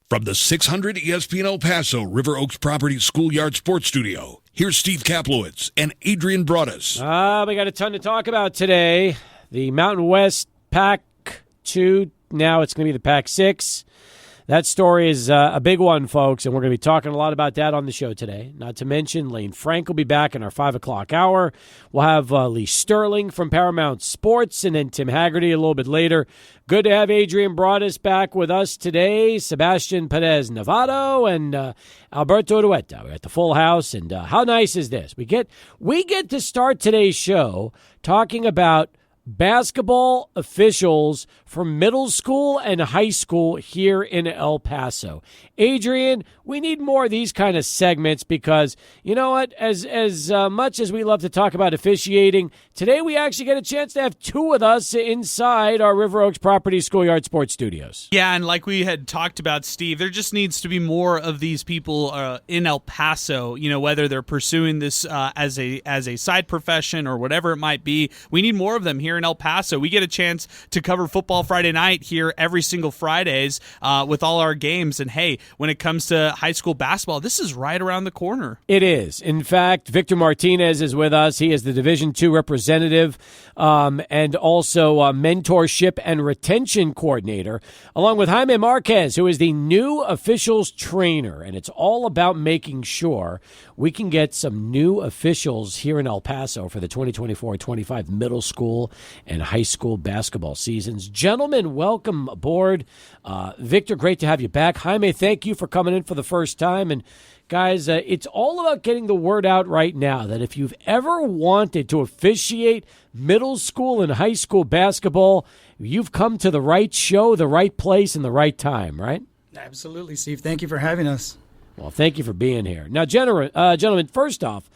From the 600 ESPN El Paso River Oaks Properties Schoolyard Sports Studio, here's Steve Kaplowitz and Adrian Broadus. We got a ton to talk about today. The Mountain West Pac-2, now it's going to be the Pac-6. That story is a big one, folks, and we're going to be talking a lot about that on the show today. Not to mention, Lane Frank will be back in our 5 o'clock hour. We'll have Lee Sterling from Paramount Sports, and then Tim Haggerty a little bit later. Good to have Adrian Broadus back with us today, Sebastian Perez Novato, and Alberto Duetta. We're at the full house, and how nice is this? We get to start today's show talking about basketball officials for middle school and high school here in El Paso. Adrian, we need more of these kind of segments because, you know what, as much as we love to talk about officiating, today we actually get a chance to have two with us inside our River Oaks Properties Schoolyard Sports Studios. Yeah, and like we had talked about, Steve, there just needs to be more of these people in El Paso, you know, whether they're pursuing this as a side profession or whatever it might be. We need more of them here in El Paso. We get a chance to cover football Friday night here every single Fridays with all our games. And hey, when it comes to high school basketball, this is right around the corner. It is. In fact, Victor Martinez is with us. He is the Division II representative and also mentorship and retention coordinator, along with Jaime Marquez, who is the new officials trainer. And it's all about making sure we can get some new officials here in El Paso for the 2024-25 middle school and high school basketball seasons. Gentlemen, welcome aboard. Victor, great to have you back. Jaime, thank you for coming in for the first time. And guys, it's all about getting the word out right now that if you've ever wanted to officiate middle school and high school basketball, you've come to the right show, the right place, and the right time, right? Absolutely, Steve. Thank you for having us. Well, thank you for being here. Now, gentlemen, first off,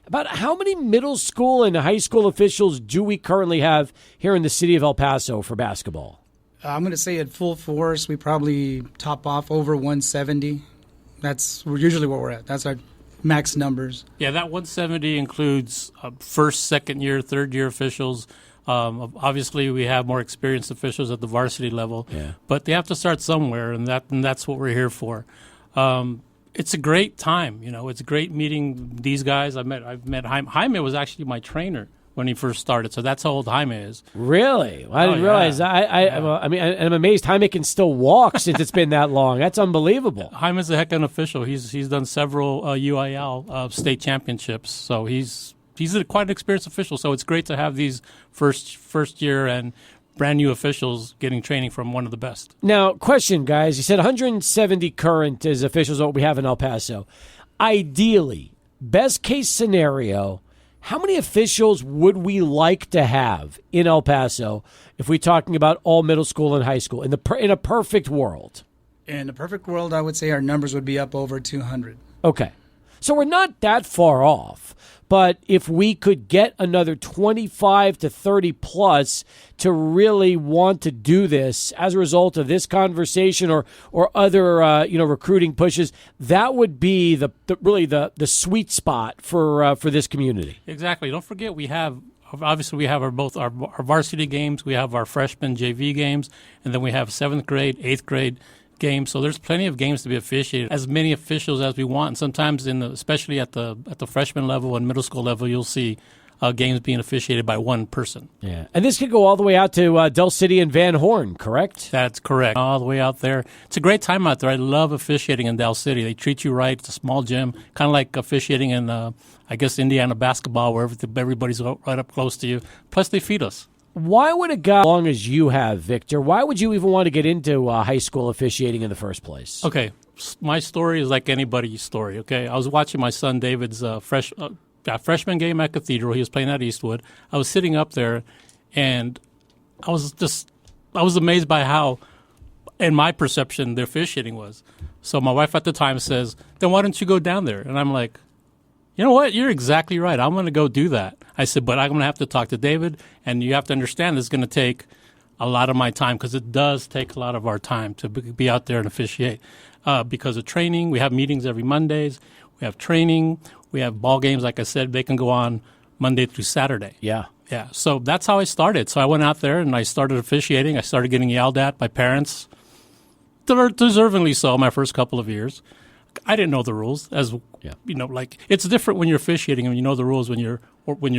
about how many middle school and high school officials do we currently have here in the city of El Paso for basketball? I'm going to say at full force, we probably top off over 170. That's usually what we're at. That's our max numbers. Yeah, that 170 includes first, second year, third year officials. Obviously, we have more experienced officials at the varsity level, but they have to start somewhere, and that's what we're here for. It's a great time, you know. It's great meeting these guys. I've met Jaime. Jaime was actually my trainer when he first started, so that's how old Jaime is. Really? Well, I didn't realize. I mean, I'm amazed Jaime can still walk since it's been that long. That's unbelievable. Jaime's a heck of an official. He's done several UIL state championships, so he's quite an experienced official. So it's great to have these first year and brand new officials getting training from one of the best. Now, question, guys. You said 170 current as officials what we have in El Paso. Ideally, best case scenario, how many officials would we like to have in El Paso if we're talking about all middle school and high school in a perfect world? In a perfect world, I would say our numbers would be up over 200. Okay. So we're not that far off. But if we could get another 25 to 30 plus to really want to do this as a result of this conversation or other recruiting pushes, that would be the sweet spot for this community. Exactly. Don't forget we have both our varsity games, we have our freshman JV games, and then we have 7th grade, 8th grade games. So there's plenty of games to be officiated. As many officials as we want. And sometimes, especially at the freshman level and middle school level, you'll see games being officiated by one person. Yeah, and this could go all the way out to Del City and Van Horn, correct? That's correct. All the way out there. It's a great time out there. I love officiating in Del City. They treat you right. It's a small gym, kind of like officiating in, Indiana basketball, where everybody's right up close to you. Plus, they feed us. Why would a guy as long as you have, Victor, why would you even want to get into high school officiating in the first place? Okay, my story is like anybody's story, okay? I was watching my son David's freshman game at Cathedral. He was playing at Eastwood. I was sitting up there, and I was amazed by how, in my perception, the officiating was. So my wife at the time says, then why don't you go down there? And I'm like, you know what? You're exactly right. I'm going to go do that. I said, but I'm going to have to talk to David, and you have to understand this is going to take a lot of my time because it does take a lot of our time to be out there and officiate because of training. We have meetings every Mondays. We have training. We have ball games. Like I said, they can go on Monday through Saturday. Yeah. Yeah. So that's how I started. So I went out there, and I started officiating. I started getting yelled at by parents. deservingly so. My first couple of years, I didn't know the rules. Like it's different when you're officiating and you know the rules when you're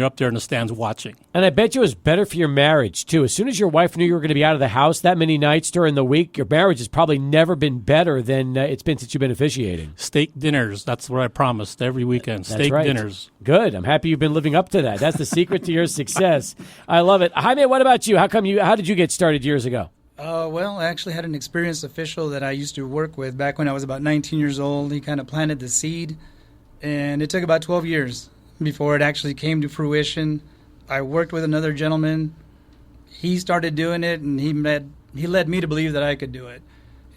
up there in the stands watching. And I bet you it was better for your marriage, too. As soon as your wife knew you were going to be out of the house that many nights during the week, your marriage has probably never been better than it's been since you've been officiating. Steak dinners. That's what I promised every weekend. That's Steak right. dinners. Good. I'm happy you've been living up to that. That's the secret to your success. I love it. Jaime, what about you? How did you get started years ago? Well, I actually had an experienced official that I used to work with back when I was about 19 years old. He kind of planted the seed, and it took about 12 years before it actually came to fruition. I worked with another gentleman. He started doing it, and he led me to believe that I could do it.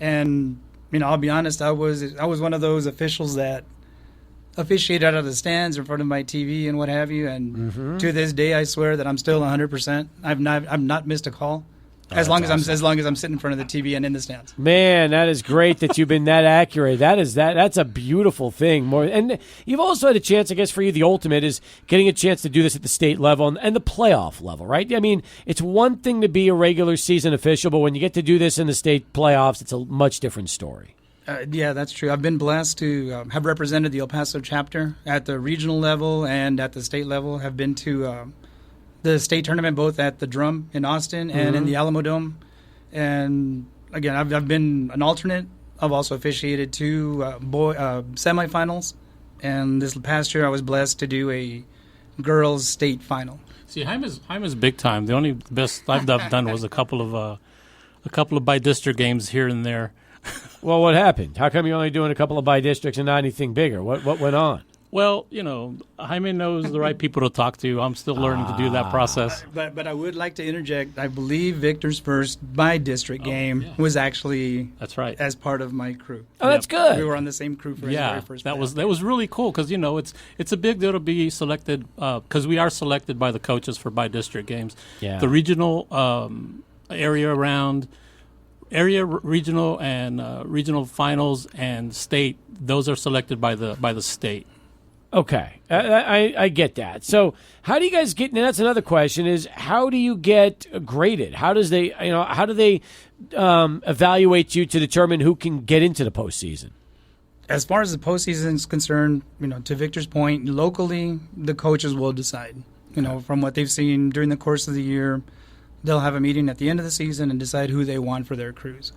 And I'll be honest, I was one of those officials that officiated out of the stands in front of my TV and what have you. And to this day, I swear that I'm still 100%. I've not missed a call. As long as I'm sitting in front of the TV and in the stands. Man, that is great that you've been that accurate. That's a beautiful thing. And you've also had a chance, I guess, for you, the ultimate is getting a chance to do this at the state level and the playoff level, right? I mean, it's one thing to be a regular season official, but when you get to do this in the state playoffs, it's a much different story. Yeah, that's true. I've been blessed to have represented the El Paso chapter at the regional level and at the state level. Have been to the state tournament both at the Drum in Austin and in the Alamo Dome. And again, I've been an alternate. I've also officiated two semifinals. And this past year I was blessed to do a girls state final. See, Jaime's big time. The only best I've done was a couple of by-district games here and there. Well, what happened? How come you're only doing a couple of by-districts and not anything bigger? What went on? Well, Jaime knows the right people to talk to. I'm still learning to do that process. But I would like to interject. I believe Victor's first by-district game was actually as part of my crew. Oh, that's good. We were on the same crew for his very first that was really cool because it's a big deal to be selected because we are selected by the coaches for by-district games. Yeah. The regional regional and regional finals and state, those are selected by the state. Okay, I get that. So, how do you guys get? And that's another question: is how do you get graded? How do they evaluate you to determine who can get into the postseason? As far as the postseason is concerned, to Victor's point, locally the coaches will decide. From what they've seen during the course of the year, they'll have a meeting at the end of the season and decide who they want for their crews.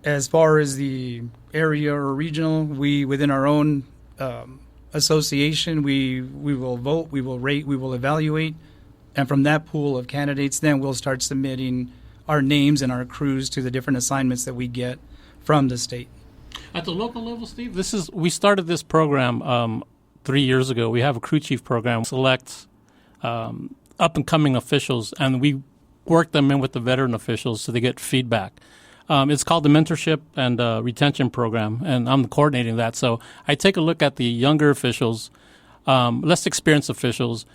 As far as the area or regional, we within our own association, we will vote, we will rate, we will evaluate, and from that pool of candidates, then we'll start submitting our names and our crews to the different assignments that we get from the state. At the local level, Steve, we started this program 3 years ago. We have a crew chief program, select up-and-coming officials, and we work them in with the veteran officials so they get feedback. It's called the Mentorship and Retention Program, and I'm coordinating that. So I take a look at the younger officials, less experienced officials.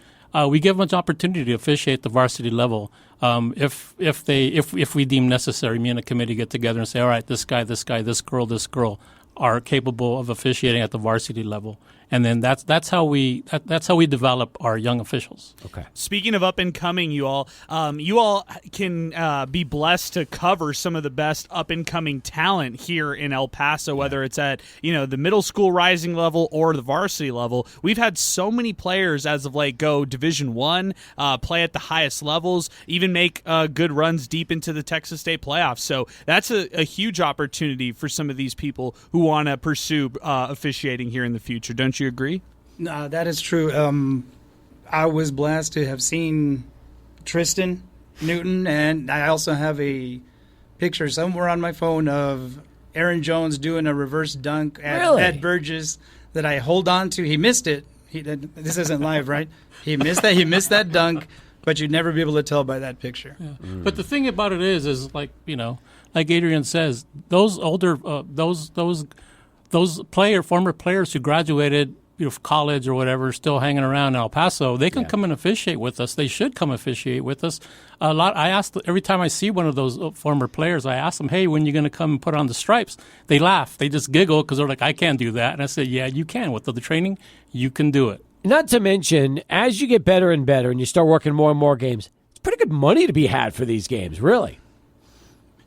We give them an opportunity to officiate the varsity level. If we deem necessary, me and the committee get together and say, all right, this guy, this girl are capable of officiating at the varsity level. And then that's how we develop our young officials. Okay. Speaking of up and coming, you all can be blessed to cover some of the best up and coming talent here in El Paso, whether it's at the middle school rising level or the varsity level. We've had so many players as of late go Division I, play at the highest levels, even make good runs deep into the Texas State playoffs. So that's a huge opportunity for some of these people who want to pursue officiating here in the future. Don't you agree? No, that is true. I was blessed to have seen Tristan Newton, and I also have a picture somewhere on my phone of Aaron Jones doing a reverse dunk at Burgess that I hold on to. He missed it. This isn't live, right? He missed that. He missed that dunk, but you'd never be able to tell by that picture. Yeah. But the thing about it is like Adrian says, those older those former players who graduated college or whatever, still hanging around in El Paso, they can come and officiate with us. They should come officiate with us. I ask every time I see one of those former players, I ask them, hey, when are you going to come and put on the stripes? They laugh. They just giggle because they're like, I can't do that. And I say, yeah, you can. With the training, you can do it. Not to mention, as you get better and better and you start working more and more games, it's pretty good money to be had for these games, really.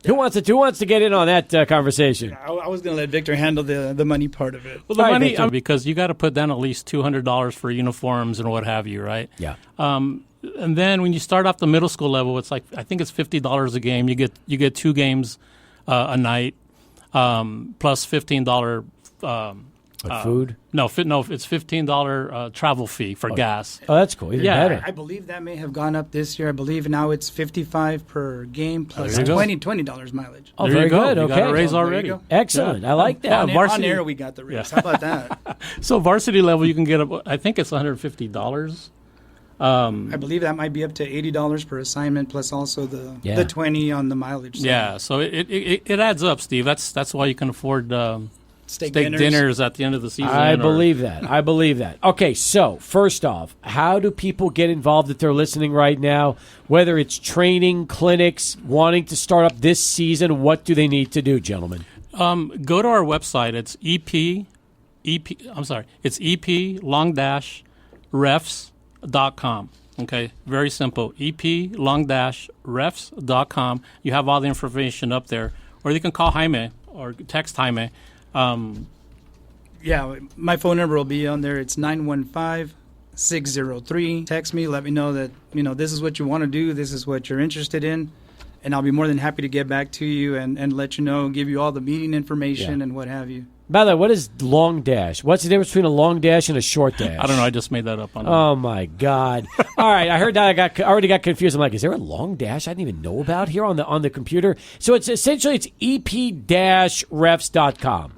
Who wants to get in on that conversation? I was going to let Victor handle the money part of it. Well, the All right, money, Victor. because you got to put down at least $200 for uniforms and what have you, right? Yeah. And then when you start off the middle school level, it's like I think it's $50 a game. You get 2 games a night, plus $15. Food? No, it's $15 travel fee for gas. Oh, that's cool. Even Yeah. better. I believe that may have gone up this year. I believe now it's $55 per game plus There you go. $20 mileage. Oh, There very you go. good. You Okay. got a raise There you already. go. Excellent. I like that. Yeah, varsity- On air, we got the raise. Yeah. How about that? So varsity level, you can get I think it's $150. I believe that might be up to $80 per assignment, plus also the 20 on the mileage. So Yeah, so it adds up, Steve. That's why you can afford steak dinners at the end of the season. I believe that. Okay, so first off, how do people get involved if they're listening right now? Whether it's training, clinics, wanting to start up this season, what do they need to do, gentlemen? Go to our website. It's It's ep-refs.com. Okay, very simple. ep-refs.com. You have all the information up there, or you can call Jaime or text Jaime. Yeah, my phone number will be on there. It's 915-603. Text me, let me know that, this is what you want to do, this is what you're interested in, and I'll be more than happy to get back to you and let you know, give you all the meeting information and what have you. By the way, what is long dash? What's the difference between a long dash and a short dash? I don't know. I just made that up. Oh, my God. All right, I heard that. I already got confused. I'm like, is there a long dash I didn't even know about here on the computer? So it's essentially ep-refs.com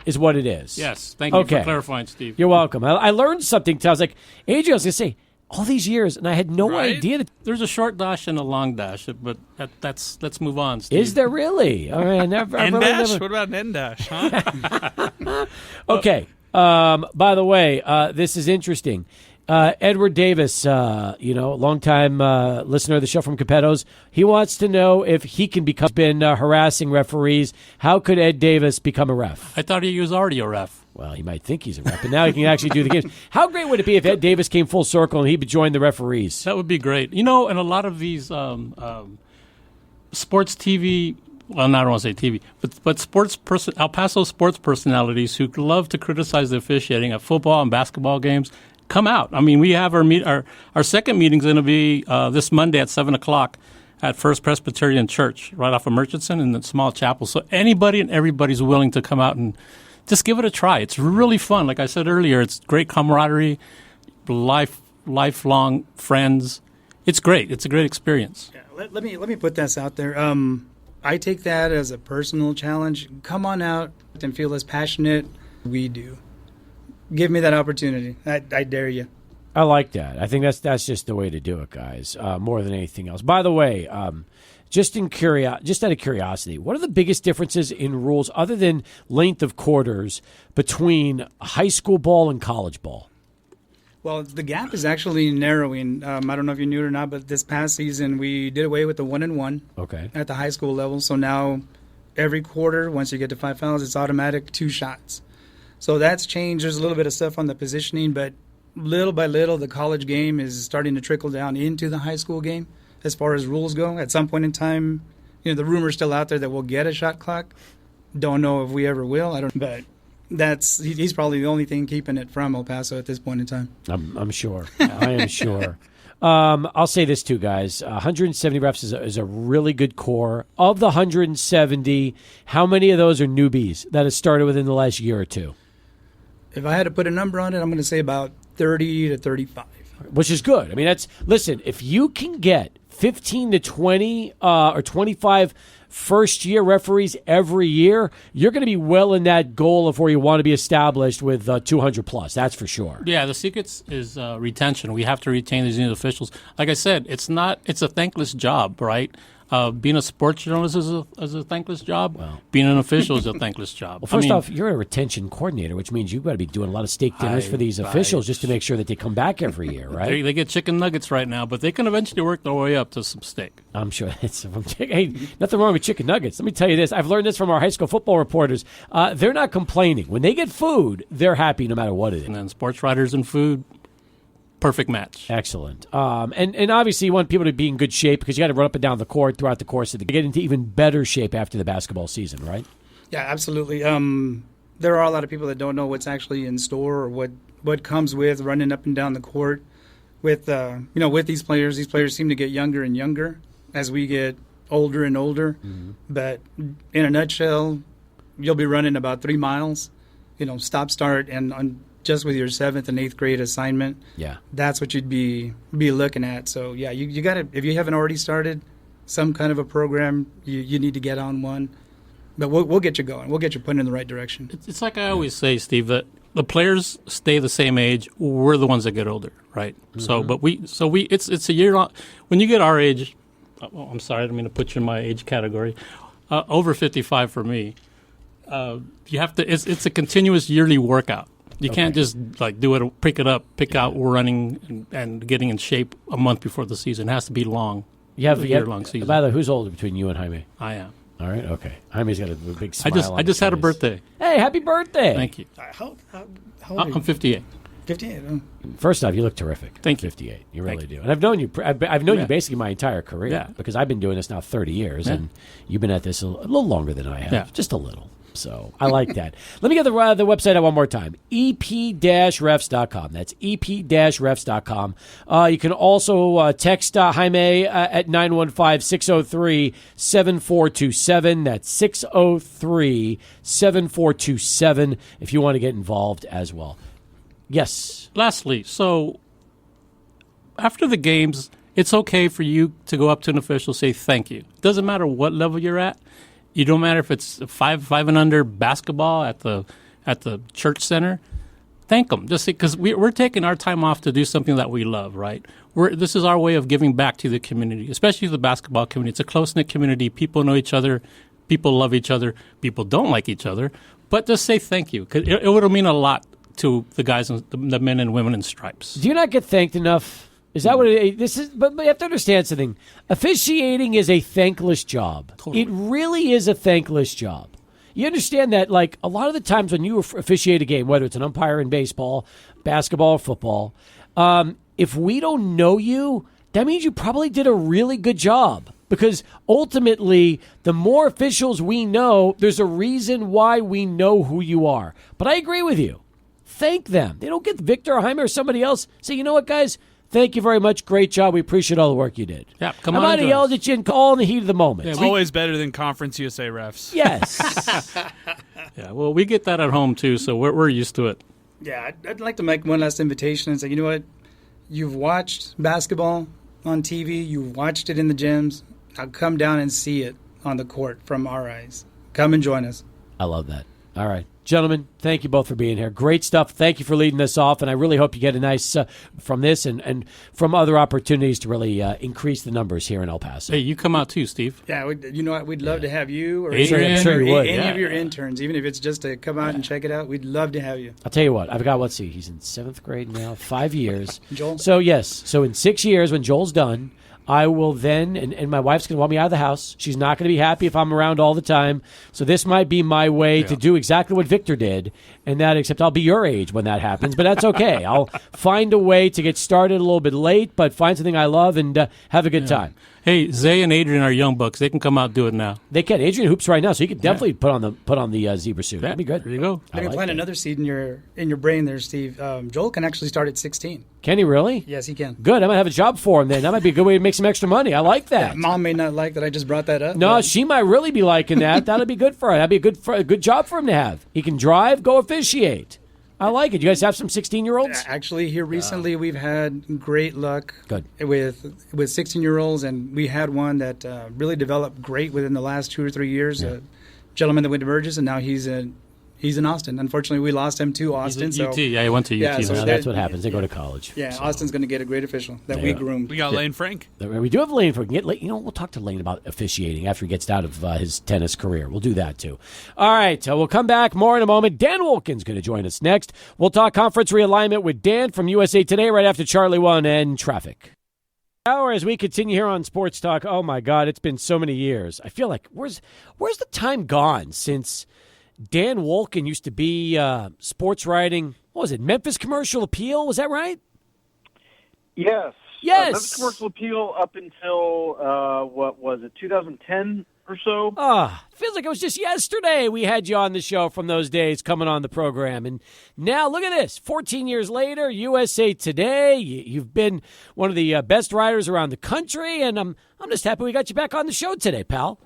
is what it is. Yes, thank you Okay. for clarifying, Steve. You're welcome. I learned something. I was like, Adrian, I was going to say, all these years, and I had no Right? idea that. There's a short dash and a long dash, but let's move on, Steve. Is there really? All right, I never. I N really dash? never- What about an N dash? Huh? Okay. By the way, this is interesting. Edward Davis, longtime listener of the show from Capetto's, he wants to know if he can been harassing referees. How could Ed Davis become a ref? I thought he was already a ref. Well, he might think he's a ref, but now he can actually do the games. How great would it be if Ed Davis came full circle and he joined the referees? That would be great. And a lot of these sports TV, well, I don't want to say TV, but El Paso sports personalities who love to criticize the officiating at football and basketball games, come out. I mean, we have our second meeting's going to be this Monday at 7 o'clock at First Presbyterian Church, right off of Murchison in the small chapel. So anybody and everybody's willing to come out and just give it a try. It's really fun. Like I said earlier, it's great camaraderie, lifelong friends. It's great. It's a great experience. Yeah, let me put this out there. I take that as a personal challenge. Come on out and feel as passionate we do. Give me that opportunity. I dare you. I like that. I think that's just the way to do it, guys, more than anything else. By the way, just out of curiosity, what are the biggest differences in rules other than length of quarters between high school ball and college ball? Well, the gap is actually narrowing. I don't know if you knew it or not, but this past season we did away with the 1-and-1 Okay. at the high school level. So now every quarter, once you get to 5 fouls, it's automatic 2 shots. So that's changed. There's a little bit of stuff on the positioning, but little by little, the college game is starting to trickle down into the high school game as far as rules go. At some point in time, the rumor's still out there that we'll get a shot clock. Don't know if we ever will. I don't. But he's probably the only thing keeping it from El Paso at this point in time. I'm sure. I am sure. I'll say this too, guys. 170 refs is a really good core. Of the 170, how many of those are newbies that have started within the last year or two? If I had to put a number on it, I'm going to say about 30 to 35. Which is good. I mean, listen, if you can get 15 to 20 or 25 first-year referees every year, you're going to be well in that goal of where you want to be established with 200 plus. That's for sure. Yeah, the secret is retention. We have to retain these new officials. Like I said, it's a thankless job, right? Being a sports journalist is a thankless job. Well, being an official is a thankless job. Well, first off, you're a retention coordinator, which means you've got to be doing a lot of steak dinners for these officials just to make sure that they come back every year, right? They get chicken nuggets right now, but they can eventually work their way up to some steak. I'm sure it's hey, nothing wrong with chicken nuggets. Let me tell you this. I've learned this from our high school football reporters. They're not complaining. When they get food, they're happy no matter what it is. And then sports writers and food, perfect match. Excellent. And obviously you want people to be in good shape because you got to run up and down the court throughout the course of the get into even better shape after the basketball season, right? Yeah, absolutely. There are a lot of people that don't know what's actually in store or what comes with running up and down the court with with these players. These players seem to get younger and younger as we get older and older. Mm-hmm. But in a nutshell, you'll be running about 3 miles, stop start, and just with your 7th and 8th grade assignment. Yeah, that's what you'd be looking at. So yeah, you got to, if you haven't already started some kind of a program, you need to get on one. But we'll get you going. We'll get you put in the right direction. It's like I always say, Steve, that the players stay the same age. We're the ones that get older, right? Mm-hmm. So it's a year long. When you get our age, I'm sorry, I don't mean to put you in my age category. Over 55 for me. You have to. It's a continuous yearly workout. You can't just do it, pick out running and getting in shape a month before the season. It has to be long. You have a year-long season. By the way, who's older between you and Jaime? I am. All right, okay. Jaime's got a big smile. I just had a birthday. Hey, happy birthday! Thank you. How old are you? I'm 58. 58. First off, you look terrific. Thank you. 58. You really do. And I've known you. I've known you basically my entire career. Yeah. Because I've been doing this now 30 years, and you've been at this a little longer than I have. Yeah. Just a little. So I like that. Let me get the website out one more time. ep-refs.com. That's ep-refs.com. You can also text Jaime at 915-603-7427. That's 603-7427 if you want to get involved as well. Yes. Lastly, so after the games, it's okay for you to go up to an official, say thank you. Doesn't matter what level you're at. You don't matter if it's five and under basketball at the church center. Thank them, just because we're taking our time off to do something that we love, right? This is our way of giving back to the community, especially the basketball community. It's a close-knit community. People know each other. People love each other. People don't like each other. But just say thank you, because it would mean a lot to the guys, the men and women in stripes. Do you not get thanked enough? Is that what this is? But you have to understand something. Officiating is a thankless job. Totally. It really is a thankless job. You understand that, a lot of the times when you officiate a game, whether it's an umpire in baseball, basketball, or football, if we don't know you, that means you probably did a really good job. Because ultimately, the more officials we know, there's a reason why we know who you are. But I agree with you. Thank them. They don't get Victor or Jaime or somebody else. Say, you know what, guys? Thank you very much. Great job. We appreciate all the work you did. Yeah, come on. I might have yelled at you and all in the heat of the moment. It's always better than Conference USA refs. Yes. Yeah, well, we get that at home, too, so we're used to it. Yeah, I'd like to make one last invitation and say, you know what? You've watched basketball on TV. You've watched it in the gyms. Now come down and see it on the court from our eyes. Come and join us. I love that. All right. Gentlemen, thank you both for being here. Great stuff. Thank you for leading this off, and I really hope you get a nice, from this and from other opportunities to really increase the numbers here in El Paso. Hey, you come out too, Steve. Yeah, you know what? We'd love to have you or Adrian, I'm sure you would. any of your interns, even if it's just to come out and check it out. We'd love to have you. I'll tell you what. I've got, let's see, he's in 7th grade now, 5 years. Joel? So, yes. So in 6 years, when Joel's done, I will then, and my wife's going to want me out of the house. She's not going to be happy if I'm around all the time. So this might be my way to do exactly what Victor did, and that, except I'll be your age when that happens, but that's okay. I'll find a way to get started a little bit late, but find something I love and have a good time. Hey, Zay and Adrian are young bucks. They can come out and do it now. They can. Adrian hoops right now, so he could definitely put on the zebra suit. That'd be good. There you go. I can plant another seed in your brain there, Steve. Joel can actually start at 16. Can he really? Yes, he can. Good. I might have a job for him then. That might be a good way to make some extra money. I like that. Mom may not like that I just brought that up. No, she might really be liking that. That'd be good for her. That'd be a good job for him to have. He can drive, go officiate. I like it. You guys have some 16-year-olds? Actually, here recently we've had great luck with 16-year-olds, and we had one that really developed great within the last 2 or 3 years. A gentleman that went to Burgess, and now he's in Austin. Unfortunately, we lost him to Austin. He's at UT. Yeah, he went to UT. Yeah, so that's what happens. They go to college. Yeah, so. Austin's going to get a great official that we groomed. We got Lane Frank. We do have Lane. We'll talk to Lane about officiating after he gets out of his tennis career. We'll do that, too. All right, we'll come back more in a moment. Dan Wolken's going to join us next. We'll talk conference realignment with Dan from USA Today right after Charlie 1 and traffic. Hour as we continue here on Sports Talk. Oh, my God, it's been so many years. I feel like, where's the time gone since Dan Wolken used to be sports writing, what was it, Memphis Commercial Appeal? Was that right? Yes. Yes. Memphis Commercial Appeal up until, 2010 or so? Feels like it was just yesterday we had you on the show from those days coming on the program. And now look at this, 14 years later, USA Today. You've been one of the best writers around the country, and I'm just happy we got you back on the show today, pal.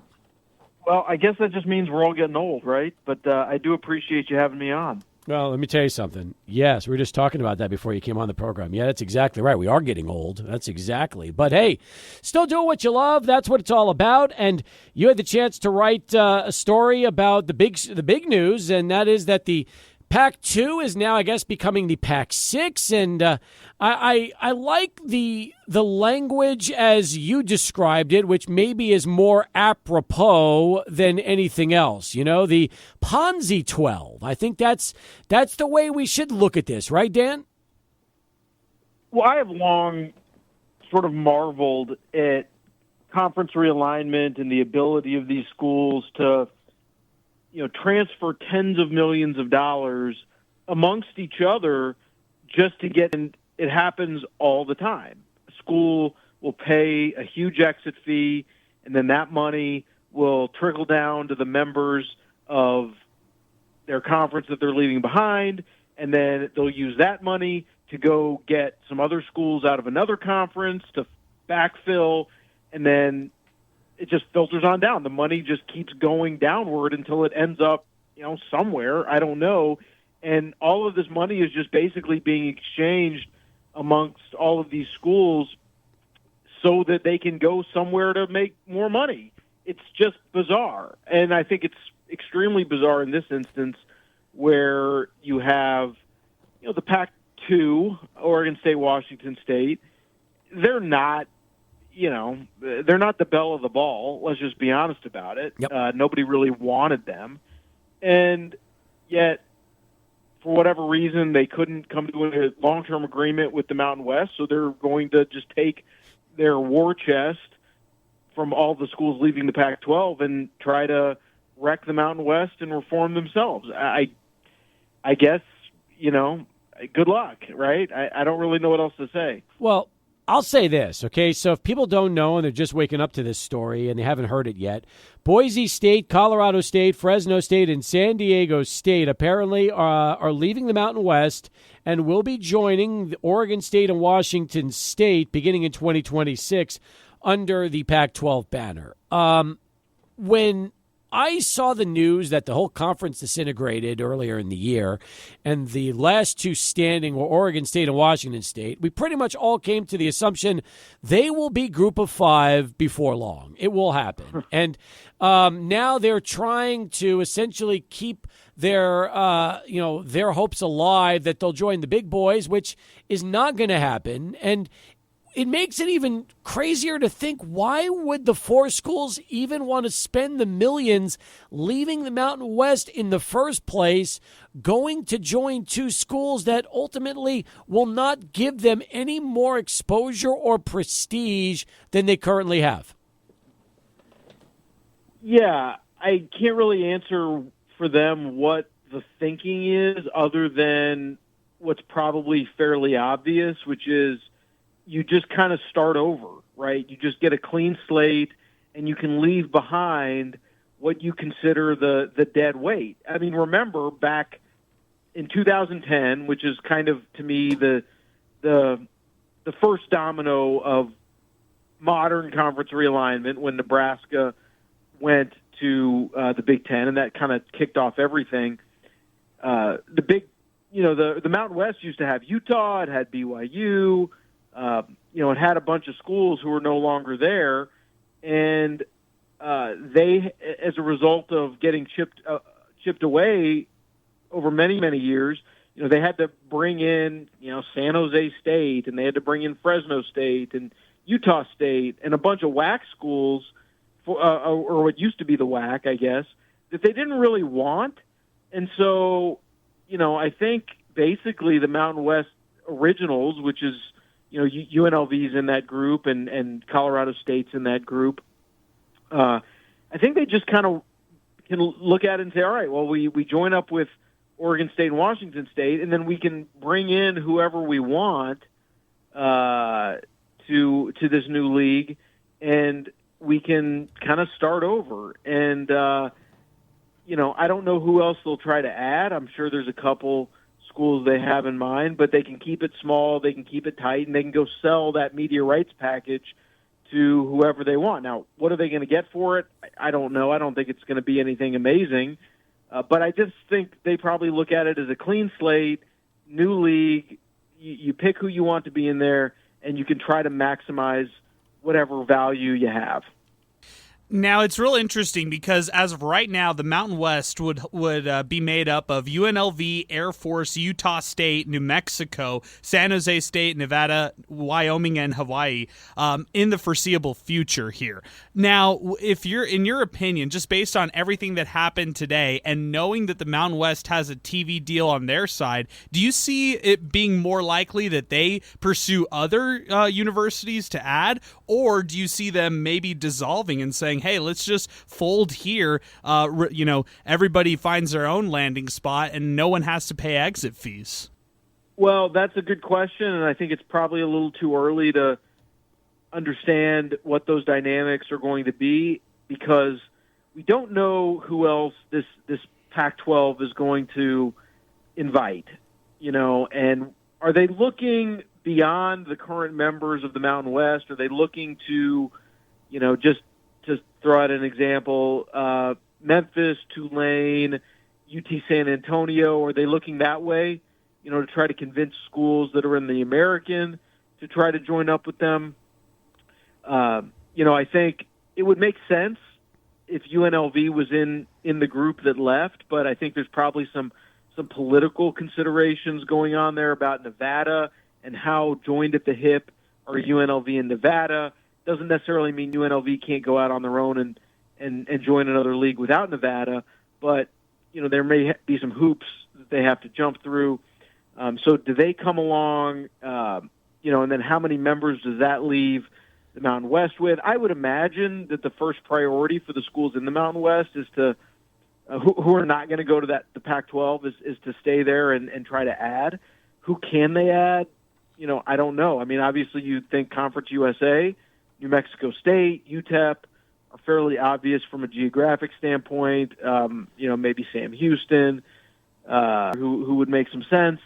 Well, I guess that just means we're all getting old, right? But I do appreciate you having me on. Well, let me tell you something. Yes, we were just talking about that before you came on the program. Yeah, that's exactly right. We are getting old. That's exactly. But, hey, still doing what you love. That's what it's all about. And you had the chance to write a story about the big news, and that is that the Pac-2 is now, I guess, becoming the Pac-6, and I like the language as you described it, which maybe is more apropos than anything else. You know, the Ponzi 12. I think that's the way we should look at this, right, Dan? Well, I have long sort of marveled at conference realignment and the ability of these schools to transfer tens of millions of dollars amongst each other just to get, and it happens all the time. A school will pay a huge exit fee, and then that money will trickle down to the members of their conference that they're leaving behind, and then they'll use that money to go get some other schools out of another conference to backfill, and then it just filters on down. The money just keeps going downward until it ends up, somewhere. I don't know. And all of this money is just basically being exchanged amongst all of these schools so that they can go somewhere to make more money. It's just bizarre. And I think it's extremely bizarre in this instance where you have, the Pac-2, Oregon State, Washington State. They're not the belle of the ball. Let's just be honest about it. Yep. Nobody really wanted them. And yet, for whatever reason, they couldn't come to a long-term agreement with the Mountain West, so they're going to just take their war chest from all the schools leaving the Pac-12 and try to wreck the Mountain West and reform themselves. I guess, good luck, right? I don't really know what else to say. Well, I'll say this, okay? So if people don't know and they're just waking up to this story and they haven't heard it yet, Boise State, Colorado State, Fresno State, and San Diego State apparently are leaving the Mountain West and will be joining Oregon State and Washington State beginning in 2026 under the Pac-12 banner. When I saw the news that the whole conference disintegrated earlier in the year, and the last two standing were Oregon State and Washington State. We pretty much all came to the assumption they will be Group of Five before long. It will happen. And now they're trying to essentially keep their hopes alive that they'll join the big boys, which is not going to happen. And it makes it even crazier to think, why would the four schools even want to spend the millions leaving the Mountain West in the first place, going to join two schools that ultimately will not give them any more exposure or prestige than they currently have? Yeah, I can't really answer for them what the thinking is other than what's probably fairly obvious, which is you just kind of start over, right? You just get a clean slate, and you can leave behind what you consider the dead weight. I mean, remember back in 2010, which is kind of, to me, the first domino of modern conference realignment, when Nebraska went to the Big Ten, and that kind of kicked off everything. The Mountain West used to have Utah, it had BYU. It had a bunch of schools who were no longer there, and they, as a result of getting chipped away over many, many years, they had to bring in, San Jose State, and they had to bring in Fresno State and Utah State and a bunch of WAC schools, or what used to be the WAC, I guess, that they didn't really want. And so, I think basically the Mountain West Originals, which is, UNLV's in that group and Colorado State's in that group. I think they just kind of can look at it and say, all right, well, we join up with Oregon State and Washington State, and then we can bring in whoever we want to this new league, and we can kind of start over. And I don't know who else they'll try to add. I'm sure there's a couple schools they have in mind, but they can keep it small, they can keep it tight, and they can go sell that media rights package to whoever they want. Now, what are they going to get for it? I don't know. I don't think it's going to be anything amazing, but I just think they probably look at it as a clean slate, new league. You pick who you want to be in there, and you can try to maximize whatever value you have. Now, it's real interesting because as of right now, the Mountain West would be made up of UNLV, Air Force, Utah State, New Mexico, San Jose State, Nevada, Wyoming, and Hawaii in the foreseeable future here. Now, if you're, in your opinion, just based on everything that happened today and knowing that the Mountain West has a TV deal on their side, do you see it being more likely that they pursue other universities to add, or do you see them maybe dissolving and saying, hey, let's just fold here. Everybody finds their own landing spot and no one has to pay exit fees? Well, that's a good question, and I think it's probably a little too early to understand what those dynamics are going to be because we don't know who else this Pac-12 is going to invite, and are they looking beyond the current members of the Mountain West? Are they looking to, just to throw out an example, Memphis, Tulane, UT San Antonio, are they looking that way, to try to convince schools that are in the American to try to join up with them? I think it would make sense if UNLV was in the group that left, but I think there's probably some political considerations going on there about Nevada and how joined at the hip are UNLV and Nevada. Doesn't necessarily mean UNLV can't go out on their own and join another league without Nevada, but there may be some hoops that they have to jump through. So do they come along? And then how many members does that leave the Mountain West with? I would imagine that the first priority for the schools in the Mountain West is to who are not going to go to the Pac-12 is to stay there and try to add. Who can they add? I don't know. I mean, obviously you think Conference USA, New Mexico State, UTEP are fairly obvious from a geographic standpoint. Maybe Sam Houston, who would make some sense.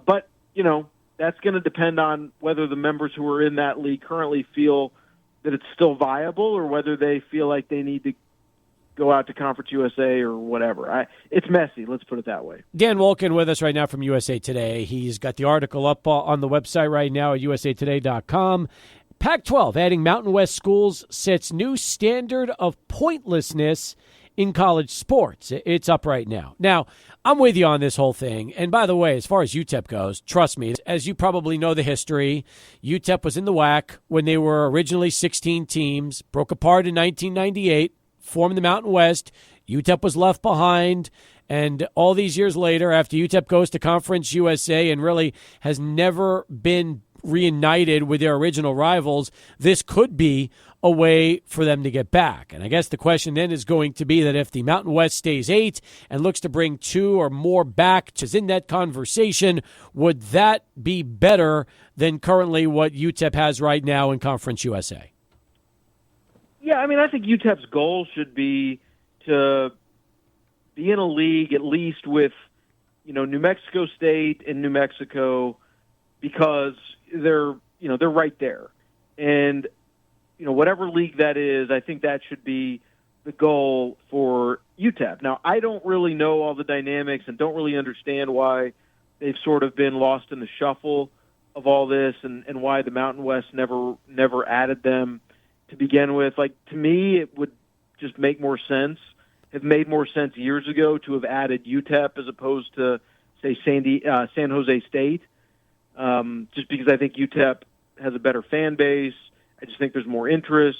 But that's going to depend on whether the members who are in that league currently feel that it's still viable or whether they feel like they need to go out to Conference USA or whatever. It's messy, let's put it that way. Dan Wolken with us right now from USA Today. He's got the article up on the website right now at usatoday.com. Pac-12 adding Mountain West schools sets new standard of pointlessness in college sports. It's up right now. Now, I'm with you on this whole thing. And by the way, as far as UTEP goes, trust me, as you probably know the history, UTEP was in the WAC when they were originally 16 teams, broke apart in 1998, formed the Mountain West. UTEP was left behind. And all these years later, after UTEP goes to Conference USA and really has never been reunited with their original rivals, this could be a way for them to get back. And I guess the question then is going to be that if the Mountain West stays 8 and looks to bring 2 or more back to in that conversation, would that be better than currently what UTEP has right now in Conference USA? Yeah, I mean, I think UTEP's goal should be to be in a league at least with, New Mexico State and New Mexico, because they're right there. And, whatever league that is, I think that should be the goal for UTEP. Now, I don't really know all the dynamics and don't really understand why they've sort of been lost in the shuffle of all this and why the Mountain West never added them to begin with. Like, to me, it would just make more sense, have made more sense years ago to have added UTEP as opposed to, say, San Jose State, just because I think UTEP has a better fan base. I just think there's more interest,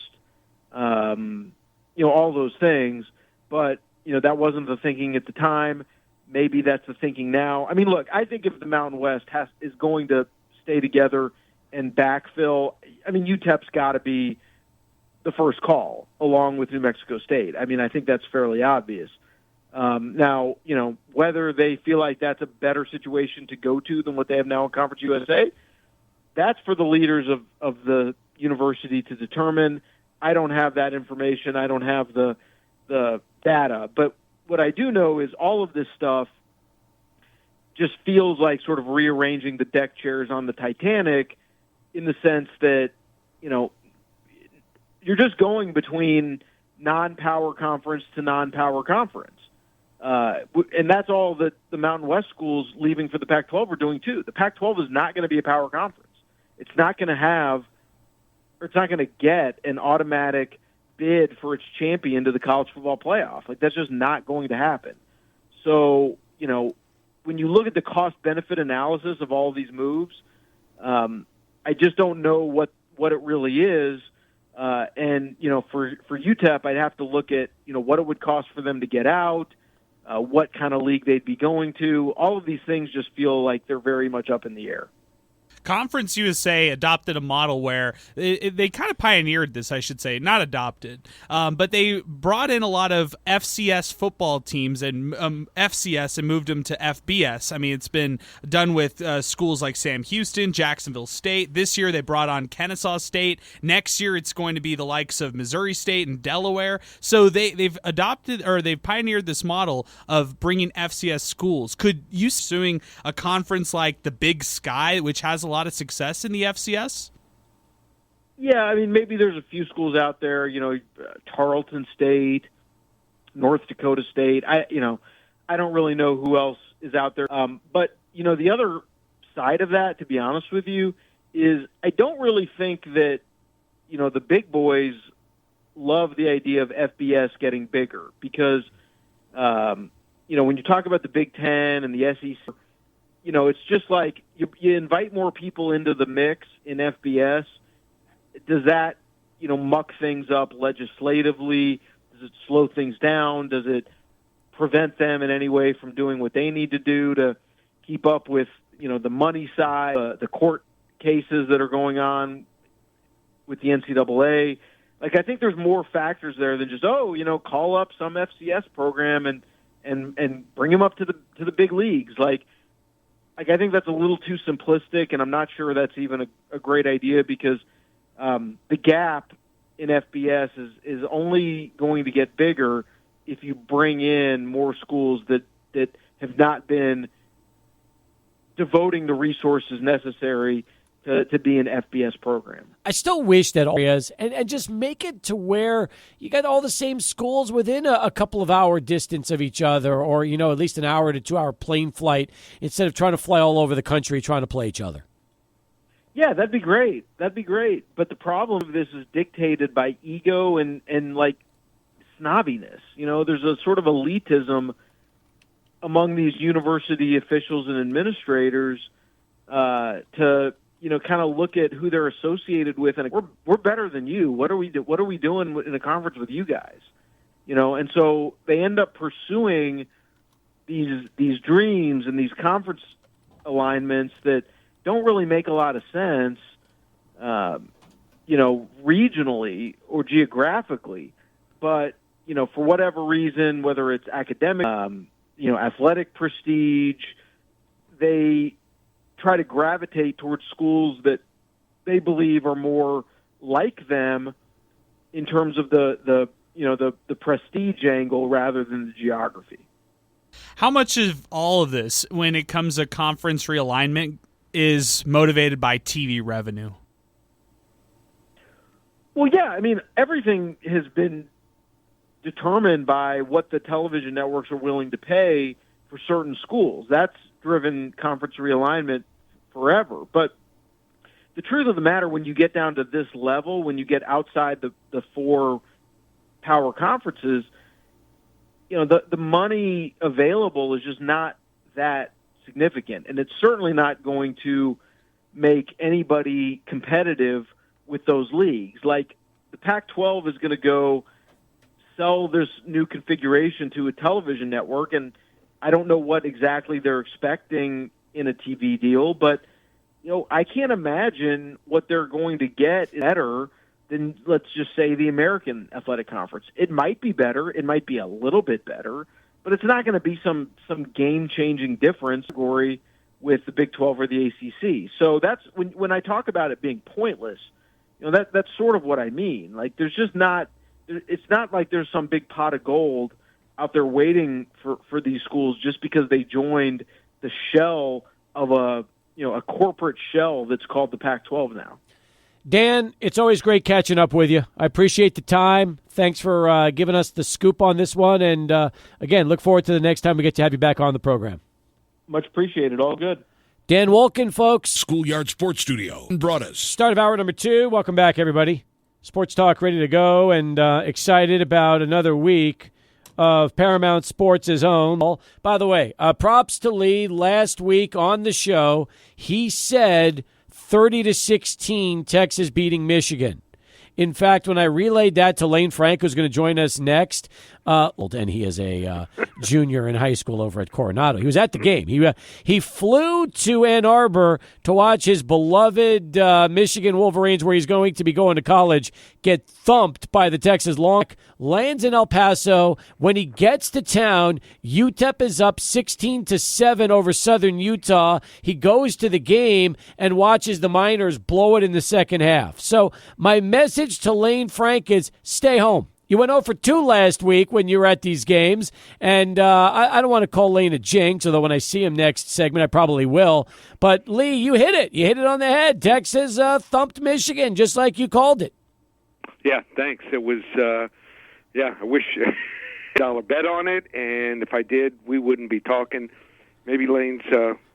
all those things. But, that wasn't the thinking at the time. Maybe that's the thinking now. I mean, look, I think if the Mountain West is going to stay together and backfill, I mean, UTEP's got to be the first call along with New Mexico State. I mean, I think that's fairly obvious. Now, whether they feel like that's a better situation to go to than what they have now in Conference USA, that's for the leaders of the university to determine. I don't have that information. I don't have the data. But what I do know is all of this stuff just feels like sort of rearranging the deck chairs on the Titanic, in the sense that, you're just going between non-power conference to non-power conference. And that's all that the Mountain West schools leaving for the Pac-12 are doing too. The Pac-12 is not going to be a power conference. It's not going to get an automatic bid for its champion to the college football playoff. Like, that's just not going to happen. So, when you look at the cost-benefit analysis of all these moves, I just don't know what it really is. And for UTEP, I'd have to look at, what it would cost for them to get out, what kind of league they'd be going to. All of these things just feel like they're very much up in the air. Conference USA adopted a model where they kind of pioneered this, I should say, not adopted, but they brought in a lot of FCS football teams and FCS and moved them to FBS. I mean, it's been done with schools like Sam Houston, Jacksonville State. This year they brought on Kennesaw State. Next year it's going to be the likes of Missouri State and Delaware. So they've pioneered this model of bringing FCS schools. Could you suing a conference like the Big Sky, which has a lot of success in the FCS? Yeah, I mean, maybe there's a few schools out there, Tarleton State, North Dakota State. I don't really know who else is out there. But, the other side of that, to be honest with you, is I don't really think that, the big boys love the idea of FBS getting bigger because, when you talk about the Big Ten and the SEC, it's just like you invite more people into the mix in FBS. Does that, muck things up legislatively? Does it slow things down? Does it prevent them in any way from doing what they need to do to keep up with, the money side, the court cases that are going on with the NCAA? Like, I think there's more factors there than just, call up some FCS program and bring them up to the big leagues. Like, I think that's a little too simplistic, and I'm not sure that's even a great idea because the gap in FBS is only going to get bigger if you bring in more schools that have not been devoting the resources necessary to be an FBS program. I still wish that areas and just make it to where you got all the same schools within a couple of hour distance of each other, or at least an hour to 2 hour plane flight, instead of trying to fly all over the country trying to play each other. Yeah, that'd be great. But the problem of this is dictated by ego and like snobbiness. There's a sort of elitism among these university officials and administrators to kind of look at who they're associated with, and we're better than you. What are we doing in a conference with you guys? And so they end up pursuing these dreams and these conference alignments that don't really make a lot of sense, regionally or geographically. But for whatever reason, whether it's academic, athletic prestige, they try to gravitate towards schools that they believe are more like them in terms of the prestige angle rather than the geography. How much of all of this, when it comes to conference realignment, is motivated by TV revenue? Well, yeah, I mean, everything has been determined by what the television networks are willing to pay for certain schools. That's driven conference realignment forever. But the truth of the matter, when you get down to this level, when you get outside the four power conferences, the money available is just not that significant. And it's certainly not going to make anybody competitive with those leagues. Like, the Pac-12 is going to go sell this new configuration to a television network, and I don't know what exactly they're expecting in a TV deal, but I can't imagine what they're going to get better than, let's just say, the American Athletic Conference. It might be better, it might be a little bit better, but it's not going to be some game-changing difference with the Big 12 or the ACC. So that's when I talk about it being pointless, that's sort of what I mean. Like, there's just not – it's not like there's some big pot of gold out there waiting for these schools just because they joined the shell of a corporate shell that's called the Pac-12 now. Dan, it's always great catching up with you. I appreciate the time. Thanks for giving us the scoop on this one. And, again, look forward to the next time we get to have you back on the program. Much appreciated. All good. Dan Wolken, folks. Schoolyard Sports Studio brought us. Start of hour number 2. Welcome back, everybody. Sports Talk ready to go and excited about another week of Paramount Sports' own. By the way, props to Lee. Last week on the show, he said 30-16 Texas beating Michigan. In fact, when I relayed that to Lane Frank, who's going to join us next, and he is a junior in high school over at Coronado. He was at the game. He flew to Ann Arbor to watch his beloved Michigan Wolverines, where he's going to be going to college, get thumped by the Texas Longhorns. Lands in El Paso. When he gets to town, UTEP is up 16-7 over Southern Utah. He goes to the game and watches the Miners blow it in the second half. So my message to Lane Frank is stay home. You went 0 for 2 last week when you were at these games, and I don't want to call Lane a jinx, although when I see him next segment I probably will. But, Lee, you hit it. You hit it on the head. Texas thumped Michigan just like you called it. Yeah, thanks. It was, I wish $1 bet on it, and if I did, we wouldn't be talking. Maybe Lane's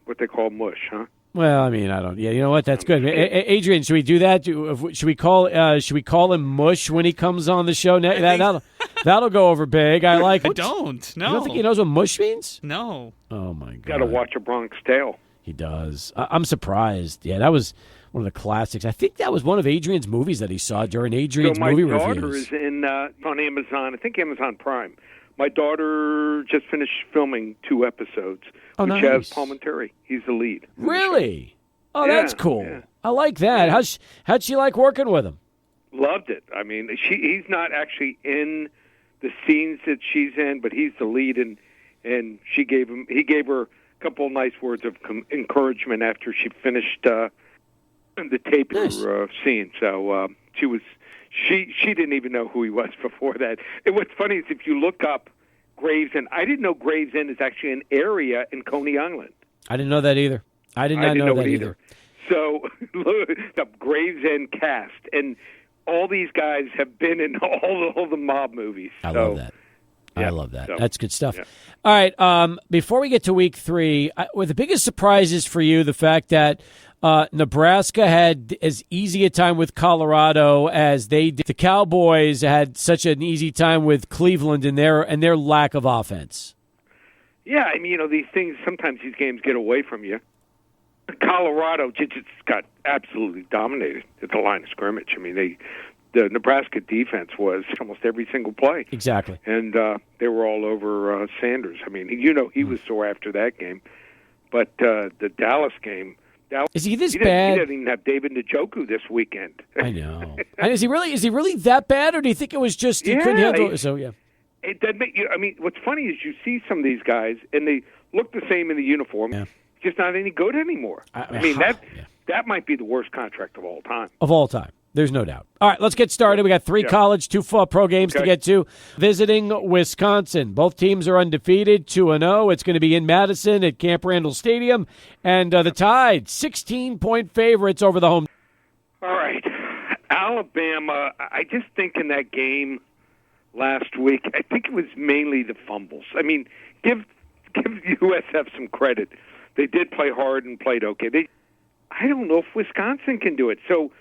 what they call mush, huh? Well, I mean, I don't. Yeah, you know what? That's good. Adrian, should we do that? Should we call him Mush when he comes on the show? That'll go over big. I like. I don't. No. You don't think he knows what Mush means? No. Oh my God. Got to watch A Bronx Tale. He does. I'm surprised. Yeah, that was one of the classics. I think that was one of Adrian's movies that he saw during Adrian's movie reviews. My daughter is on Amazon. I think Amazon Prime. My daughter just finished filming 2 episodes. Oh, with nice. Chaz Palminteri. He's the lead. Really? Oh, Yeah, that's cool. yeah. I like that. Yeah. How'd she like working with him? Loved it. I mean, he's not actually in the scenes that she's in, but he's the lead, and he gave her a couple of nice words of encouragement after she finished the taper scene. So she didn't even know who he was before that. And what's funny is if you look up Gravesend, I didn't know Gravesend is actually an area in Coney Island. I didn't know that either. I did not know that either. So look up Gravesend cast, and all these guys have been in all the mob movies. I love that. Yeah, I love that. so, That's good stuff. yeah. All right. Before we get to week 3, were the biggest surprises for you the fact that Nebraska had as easy a time with Colorado as they did? The Cowboys had such an easy time with Cleveland and their lack of offense. Yeah, I mean, these things, sometimes these games get away from you. Colorado just got absolutely dominated at the line of scrimmage. I mean, the Nebraska defense was almost every single play. Exactly. And they were all over Sanders. I mean, he was sore after that game. But the Dallas game, is he this bad? He doesn't even have David Njoku this weekend. I know. And is he really that bad, or do you think it was just he couldn't handle it? So, yeah. It doesn't make you. I mean, what's funny is you see some of these guys, and they look the same in the uniform. Yeah. Just not any good anymore. I mean, that might be the worst contract of all time. Of all time. There's no doubt. All right, let's get started. We got 3 college, 2 pro games to get to. Visiting Wisconsin. Both teams are undefeated, 2-0. It's going to be in Madison at Camp Randall Stadium. And the Tide, 16-point favorites over the home. All right. Alabama, I just think in that game last week, I think it was mainly the fumbles. I mean, give USF some credit. They did play hard and played okay. I don't know if Wisconsin can do it. So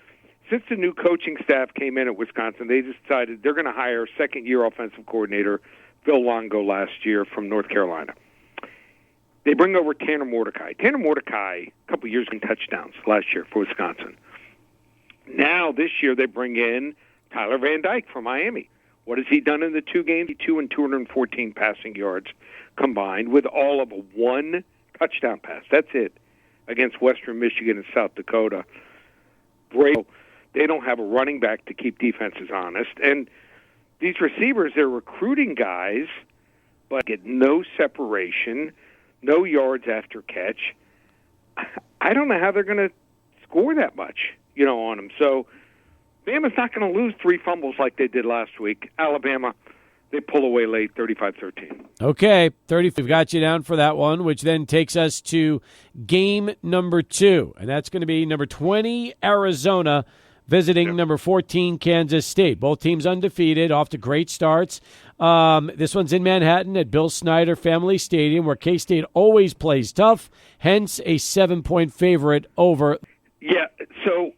since the new coaching staff came in at Wisconsin, they decided they're going to hire second-year offensive coordinator Phil Longo last year from North Carolina. They bring over Tanner Mordecai. Tanner Mordecai, a couple years in touchdowns last year for Wisconsin. Now, this year, they bring in Tyler Van Dyke from Miami. What has he done in the 2 games? 2 and 214 passing yards combined with all of 1 touchdown pass. That's it against Western Michigan and South Dakota. They don't have a running back to keep defenses honest. And these receivers, they're recruiting guys, but get no separation, no yards after catch. I don't know how they're going to score that much, on them. So Bama's not going to lose 3 fumbles like they did last week. Alabama, they pull away late, 35-13. Okay, 30. We've got you down for that one, which then takes us to game number 2, and that's going to be number 20, Arizona, visiting number 14, Kansas State. Both teams undefeated, off to great starts. This one's in Manhattan at Bill Snyder Family Stadium, where K-State always plays tough, hence a 7-point favorite over. Yeah, so,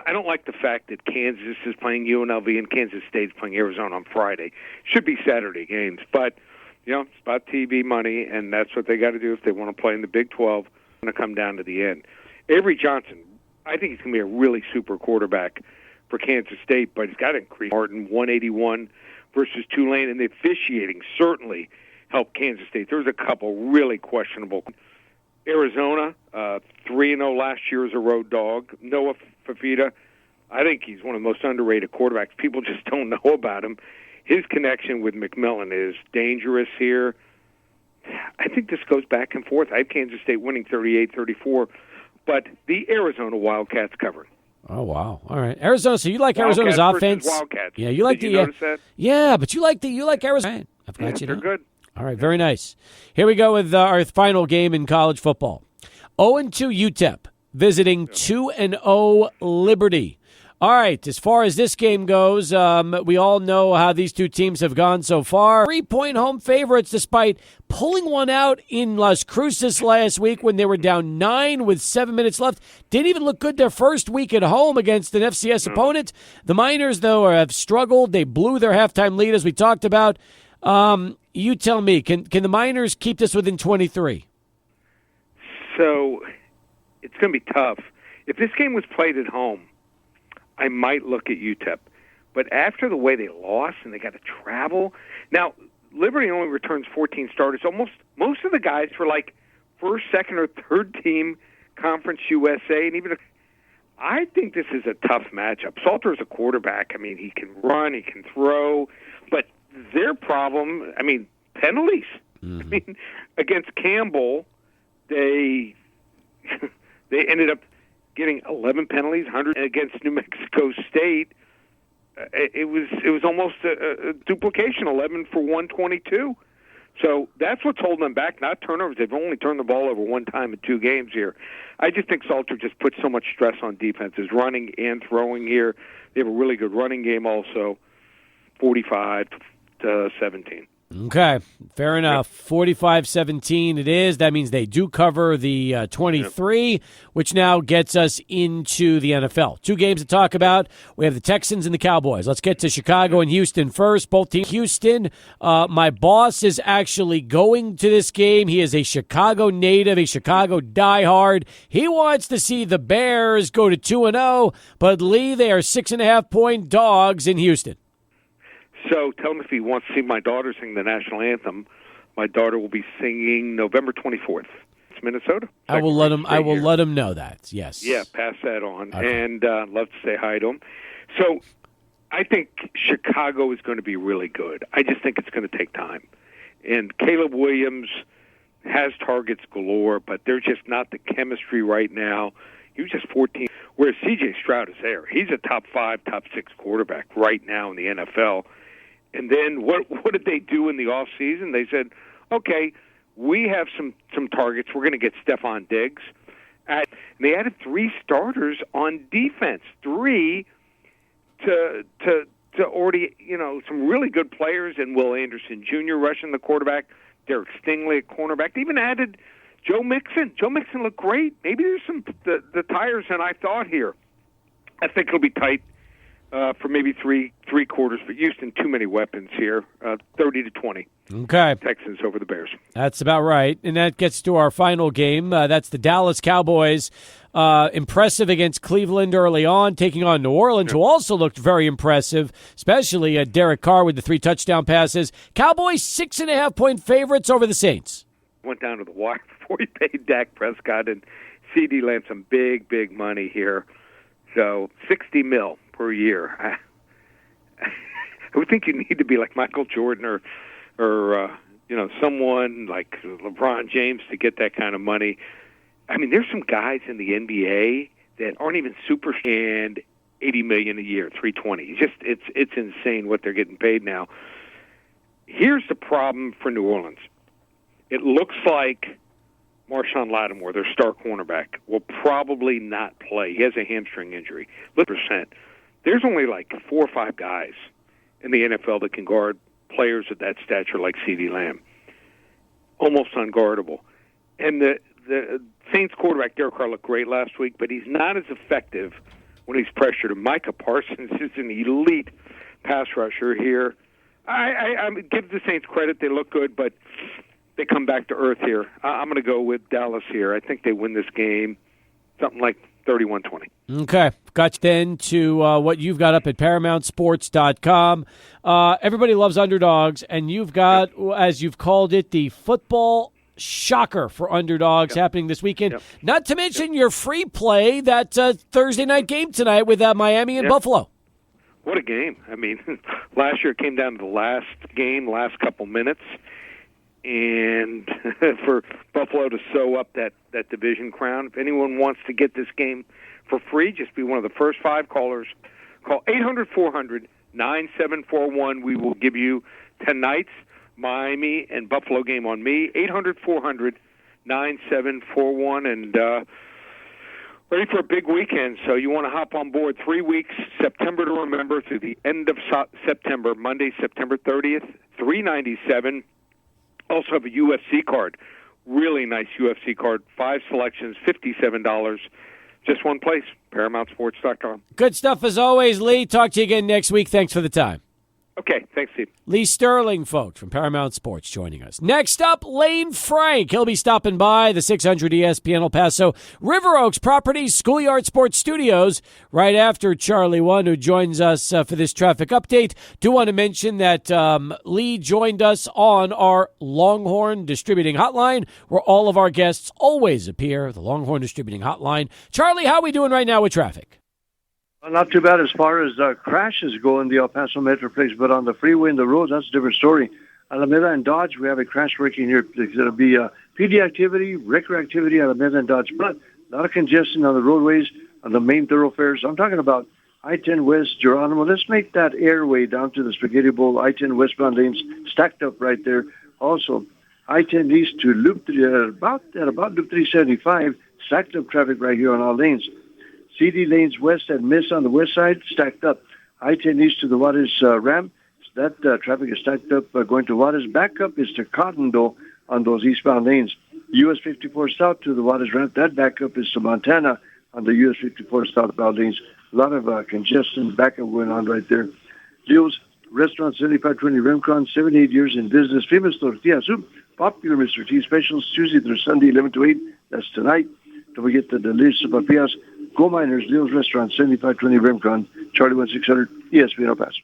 I don't like the fact that Kansas is playing UNLV and Kansas State's playing Arizona on Friday. Should be Saturday games, but, it's about TV money, and that's what they got to do if they want to play in the Big 12. It's going to come down to the end. Avery Johnson, I think he's going to be a really super quarterback for Kansas State, but he's got to increase. Martin, 181 versus Tulane, and the officiating certainly helped Kansas State. There's a couple really questionable. Arizona, 3-0 last year as a road dog. Noah Fafita, I think he's one of the most underrated quarterbacks. People just don't know about him. His connection with McMillan is dangerous here. I think this goes back and forth. I have Kansas State winning 38-34, but the Arizona Wildcats covering. Oh, wow. All right. Arizona, so you like Wildcats Arizona's offense? Wildcats. Yeah, you like Did you notice that? Yeah, but you like Arizona. Right. I've got you They're down. good. All right, very nice. Here we go with our final game in college football. 0-2 UTEP visiting 2-0 Liberty. All right, as far as this game goes, we all know how these two teams have gone so far. 3-point home favorites despite pulling one out in Las Cruces last week when they were down 9 with 7 minutes left. Didn't even look good their first week at home against an FCS opponent. The Miners, though, have struggled. They blew their halftime lead, as we talked about. You tell me, can the Miners keep this within 23? So it's going to be tough. If this game was played at home, I might look at UTEP. But after the way they lost and they got to travel. Now, Liberty only returns 14 starters. Most of the guys were like first, second, or third team Conference USA. And even I think this is a tough matchup. Salter's a quarterback. I mean, he can run, he can throw. But their problem, penalties. I mean, against Campbell, they ended up getting 11 penalties, 100 against New Mexico State. It was almost a duplication, 11 for 122. So that's what's holding them back, not turnovers. They've only turned the ball over one time in 2 games here. I just think Salter just puts so much stress on defenses, running and throwing here. They have a really good running game also, 45-17. Okay, fair enough. 45-17 it is. That means they do cover the 23, which now gets us into the NFL. 2 games to talk about. We have the Texans and the Cowboys. Let's get to Chicago and Houston first. Both teams. Houston, my boss is actually going to this game. He is a Chicago native, a Chicago diehard. He wants to see the Bears go to 2-0, but Lee, they are 6.5-point dogs in Houston. So tell him if he wants to see my daughter sing the national anthem. My daughter will be singing November 24th. It's Minnesota. I will let him know that. Yes. Yeah, pass that on, Okay. and love to say hi to him. So I think Chicago is going to be really good. I just think it's going to take time. And Caleb Williams has targets galore, but there's just not the chemistry right now. He was just 14. Whereas C.J. Stroud is there. He's a top 5, top 6 quarterback right now in the NFL. And then what did they do in the offseason? They said, okay, we have some targets. We're going to get Stephon Diggs. And they added 3 starters on defense, 3 to already, some really good players, and Will Anderson Jr. rushing the quarterback, Derek Stingley at cornerback. They even added Joe Mixon. Joe Mixon looked great. Maybe there's the tires than I thought here. I think it'll be tight for maybe three quarters, but Houston, too many weapons here. 30-20. Okay. Texans over the Bears. That's about right. And that gets to our final game. That's the Dallas Cowboys. Impressive against Cleveland early on, taking on New Orleans, who also looked very impressive, especially Derek Carr with the 3 touchdown passes. Cowboys 6.5-point favorites over the Saints. Went down to the wire before he paid Dak Prescott and CD Lamb some big, big money here. So $60 million per year. I would think you need to be like Michael Jordan or someone like LeBron James to get that kind of money. I mean, there's some guys in the NBA that aren't even super and $80 million a year, $320. It's insane what they're getting paid now. Here's the problem for New Orleans. It looks like Marshawn Lattimore, their star cornerback, will probably not play. He has a hamstring injury. There's only like 4 or 5 guys in the NFL that can guard players of that stature like CeeDee Lamb. Almost unguardable. And the Saints quarterback, Derek Carr, looked great last week, but he's not as effective when he's pressured. And Micah Parsons is an elite pass rusher here. I give the Saints credit. They look good, but they come back to earth here. I'm going to go with Dallas here. I think they win this game something like 31-20. Okay. Got then to what you've got up at ParamountSports.com. Everybody loves underdogs, and you've got, as you've called it, the football shocker for underdogs happening this weekend. Not to mention your free play, that Thursday night game tonight with Miami and Buffalo. What a game. I mean, last year it came down to the last game, last couple minutes. And for Buffalo to sew up that division crown, if anyone wants to get this game for free, just be one of the first 5 callers. Call 800-400-9741. We will give you tonight's Miami and Buffalo game on me. 800-400-9741. And ready for a big weekend, so you want to hop on board. 3 weeks, September to remember, through the end of September, Monday, September 30th, $397. Also have a UFC card, really nice UFC card, 5 selections, $57. Just one place, ParamountSports.com. Good stuff as always, Lee. Talk to you again next week. Thanks for the time. Okay, thanks, Steve. Lee Sterling, folks, from Paramount Sports joining us. Next up, Lane Frank. He'll be stopping by the 600 ESPN El Paso River Oaks Properties Schoolyard Sports Studios right after Charlie One, who joins us for this traffic update. Do want to mention that Lee joined us on our Longhorn Distributing Hotline, where all of our guests always appear, the Longhorn Distributing Hotline. Charlie, how are we doing right now with traffic? Well, not too bad as far as crashes go in the El Paso Metroplex, but on the freeway and the roads, that's a different story. Alameda and Dodge, we have a crash working here. There'll be PD activity, wrecker activity, Alameda and Dodge, but a lot of congestion on the roadways, on the main thoroughfares. I'm talking about I-10 West, Geronimo. Let's make that airway down to the Spaghetti Bowl, I-10 westbound lanes stacked up right there. Also, I-10 east to Loop 3, about Loop 375, stacked up traffic right here on all lanes. CD lanes west and miss on the west side, stacked up. I-10 east to the Waters ramp. That traffic is stacked up going to Waters. Back up is to Cotton, though, on those eastbound lanes. US 54 south to the Waters ramp. That backup is to Montana on the US 54 southbound lanes. A lot of congestion backup going on right there. Leo's Restaurant, 7520 Remcon, 78 years in business. Famous tortilla soup, popular Mr. T specials, Tuesday through Sunday, 11 to 8. That's tonight. Don't forget the delicious papillas. Go Miners, Leo's Restaurant, 7520 Remcon, Charlie 1600, ESPN El Paso.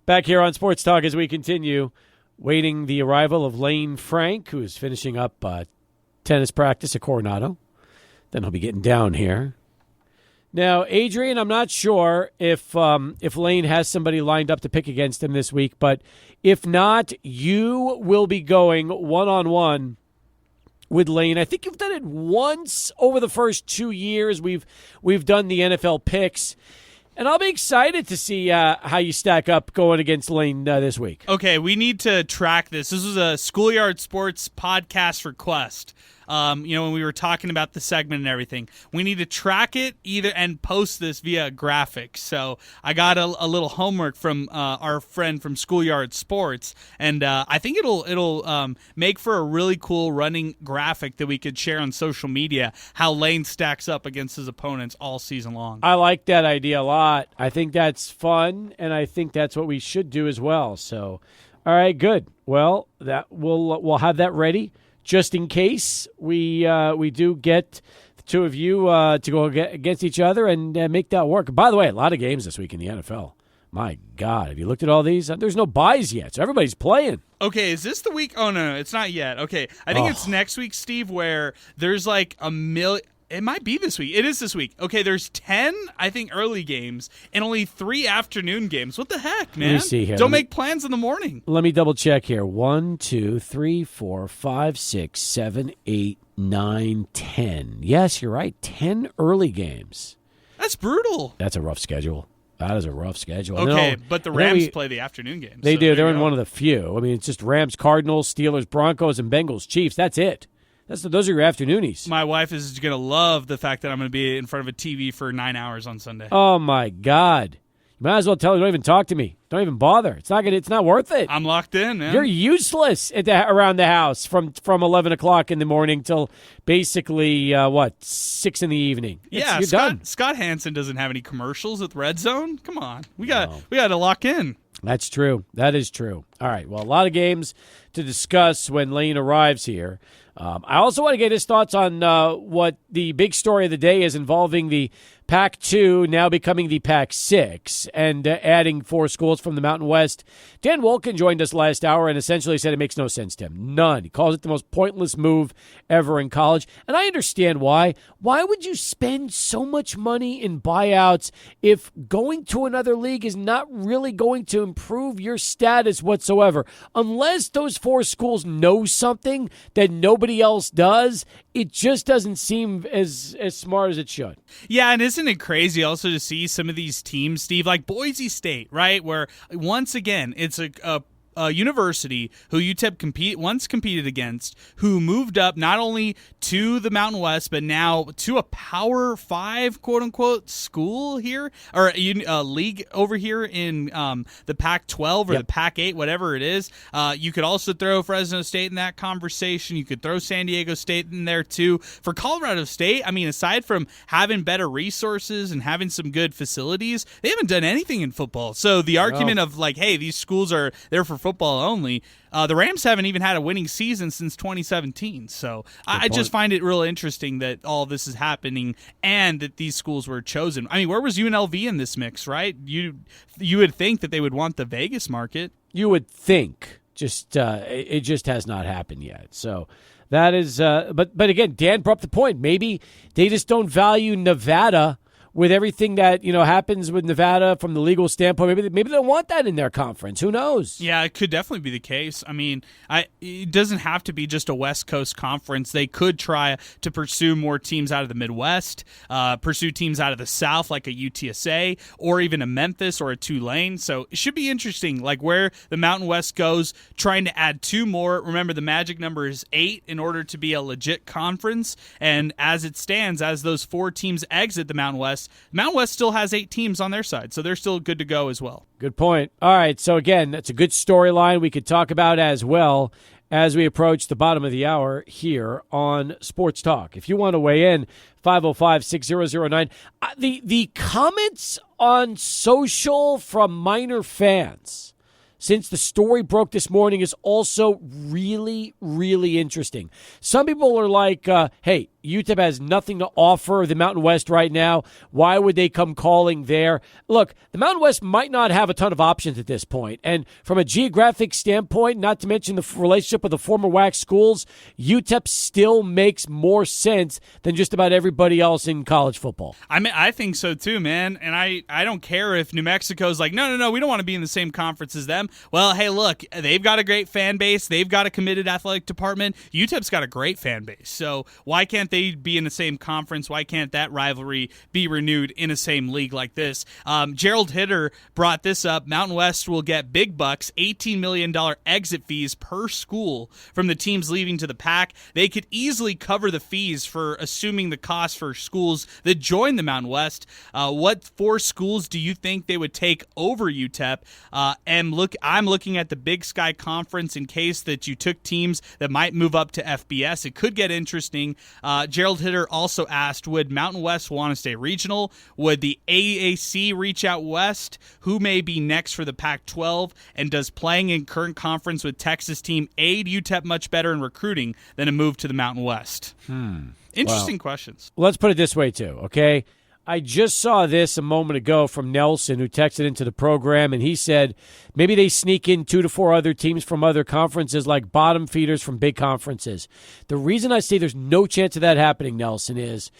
Back here on Sports Talk as we continue, waiting the arrival of Lane Frank, who is finishing up tennis practice at Coronado. Then he'll be getting down here. Now, Adrian, I'm not sure if Lane has somebody lined up to pick against him this week, but if not, you will be going one-on-one with Lane. I think you've done it once over the first 2 years. We've done the NFL picks. And I'll be excited to see how you stack up going against Lane this week. Okay, we need to track this. This was a Schoolyard Sports podcast request. When we were talking about the segment and everything, we need to track it either and post this via graphic. So I got a little homework from our friend from Schoolyard Sports, and I think it'll make for a really cool running graphic that we could share on social media. How Lane stacks up against his opponents all season long. I like that idea a lot. I think that's fun, and I think that's what we should do as well. So, all right, good. Well, that we'll have that ready. Just in case we do get the two of you to go against each other and make that work. By the way, a lot of games this week in the NFL. My God, have you looked at all these? There's no buys yet, so everybody's playing. Okay, is this the week? Oh, no, it's not yet. Okay, I think it's next week, Steve, where there's like a million. It might be this week. It is this week. Okay, there's 10, I think, early games and only 3 afternoon games. What the heck, man? Let me see here. Don't make plans in the morning. Let me double check here. 1, 2, 3, 4, 5, 6, 7, 8, 9, 10. Yes, you're right. 10 early games. That's brutal. That's a rough schedule. That is a rough schedule. Okay, but the Rams play the afternoon games. They do. They're in one of the few. I mean, it's just Rams, Cardinals, Steelers, Broncos, and Bengals, Chiefs. That's it. Those are your afternoonies. My wife is going to love the fact that I'm going to be in front of a TV for 9 hours on Sunday. Oh, my God. You might as well tell her, don't even talk to me. Don't even bother. It's not worth it. I'm locked in, man. You're useless around the house from 11 o'clock in the morning till basically, 6 in the evening. Yeah, you're done. Scott Hansen doesn't have any commercials with Red Zone. Come on. We got to lock in. That's true. That is true. All right. Well, a lot of games to discuss when Lane arrives here. I also want to get his thoughts on what the big story of the day is involving the Pac-2 now becoming the Pac-6 and adding 4 schools from the Mountain West. Dan Wolken joined us last hour and essentially said it makes no sense to him. None. He calls it the most pointless move ever in college. And I understand why. Why would you spend so much money in buyouts if going to another league is not really going to improve your status whatsoever? Unless those 4 schools know something that nobody else does, it just doesn't seem as smart as it should. Yeah, and isn't it crazy also to see some of these teams, Steve, like Boise State, right, where once again it's a university who UTEP once competed against, who moved up not only to the Mountain West, but now to a Power 5, quote-unquote, school here, or a league over here in the Pac-12 or the Pac-8, whatever it is. You could also throw Fresno State in that conversation. You could throw San Diego State in there, too. For Colorado State, I mean, aside from having better resources and having some good facilities, they haven't done anything in football. So the argument of, like, hey, these schools are there for football only. The Rams haven't even had a winning season since 2017. So I just find it real interesting that all this is happening and that these schools were chosen. I mean, where was UNLV in this mix, right? You would think that they would want the Vegas market. You would think. It just has not happened yet. So that is but again, Dan brought up the point. Maybe they just don't value Nevada with everything that happens with Nevada from the legal standpoint. Maybe they don't want that in their conference. Who knows? Yeah, it could definitely be the case. I mean, it doesn't have to be just a West Coast conference. They could try to pursue more teams out of the Midwest, pursue teams out of the South like a UTSA or even a Memphis or a Tulane. So it should be interesting, like where the Mountain West goes, trying to add 2 more. Remember, the magic number is 8 in order to be a legit conference. And as it stands, as those 4 teams exit the Mountain West still has 8 teams on their side, so they're still good to go as well. Good point. All right, so again, that's a good storyline we could talk about as well as we approach the bottom of the hour here on Sports Talk. If you want to weigh in, 505-6009. The comments on social from minor fans since the story broke this morning is also really, really interesting. Some people are like, hey, UTEP has nothing to offer the Mountain West right now. Why would they come calling there? Look, the Mountain West might not have a ton of options at this point. And from a geographic standpoint, not to mention the relationship with the former WAC schools, UTEP still makes more sense than just about everybody else in college football. I mean, I think so too, man. And I don't care if New Mexico's like, no, we don't want to be in the same conference as them. Well, hey, look, they've got a great fan base. They've got a committed athletic department. UTEP's got a great fan base. So why can't they be in the same conference? Why can't that rivalry be renewed in a same league like this? Gerald Hitter brought this up. Mountain West will get big bucks, $18 million exit fees per school from the teams leaving to the PAC. They could easily cover the fees for assuming the cost for schools that join the Mountain West. What 4 schools do you think they would take over UTEP? And I'm looking at the Big Sky Conference in case that you took teams that might move up to FBS. It could get interesting. Gerald Hitter also asked, would Mountain West want to stay regional? Would the AAC reach out west? Who may be next for the Pac-12? And does playing in current conference with Texas team aid UTEP much better in recruiting than a move to the Mountain West? Interesting questions. Let's put it this way, too, okay? I just saw this a moment ago from Nelson, who texted into the program, and he said maybe they sneak in 2 to 4 other teams from other conferences, like bottom feeders from big conferences. The reason I say there's no chance of that happening, Nelson, is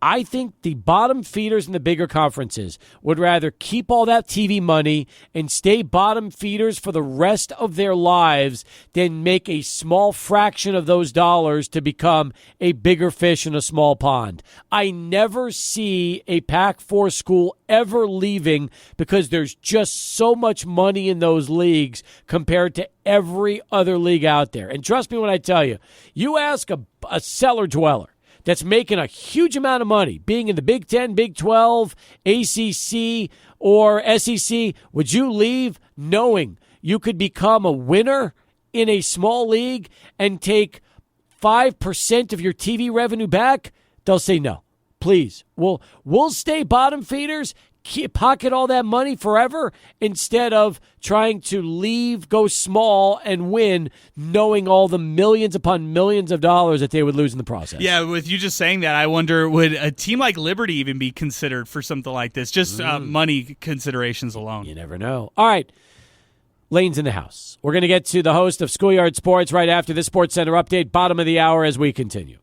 I think the bottom feeders in the bigger conferences would rather keep all that TV money and stay bottom feeders for the rest of their lives than make a small fraction of those dollars to become a bigger fish in a small pond. I never see a Pac-4 school ever leaving because there's just so much money in those leagues compared to every other league out there. And trust me when I tell you, you ask a cellar dweller that's making a huge amount of money, being in the Big 10, Big 12, ACC, or SEC, would you leave knowing you could become a winner in a small league and take 5% of your TV revenue back? They'll say no. Please. We'll stay bottom feeders, pocket all that money forever instead of trying to leave, go small, and win, knowing all the millions upon millions of dollars that they would lose in the process. Yeah, with you just saying that, I wonder, would a team like Liberty even be considered for something like this? Just money considerations alone. You never know. All right. Lane's in the house. We're going to get to the host of Schoolyard Sports right after this Sports Center update, bottom of the hour, as we continue.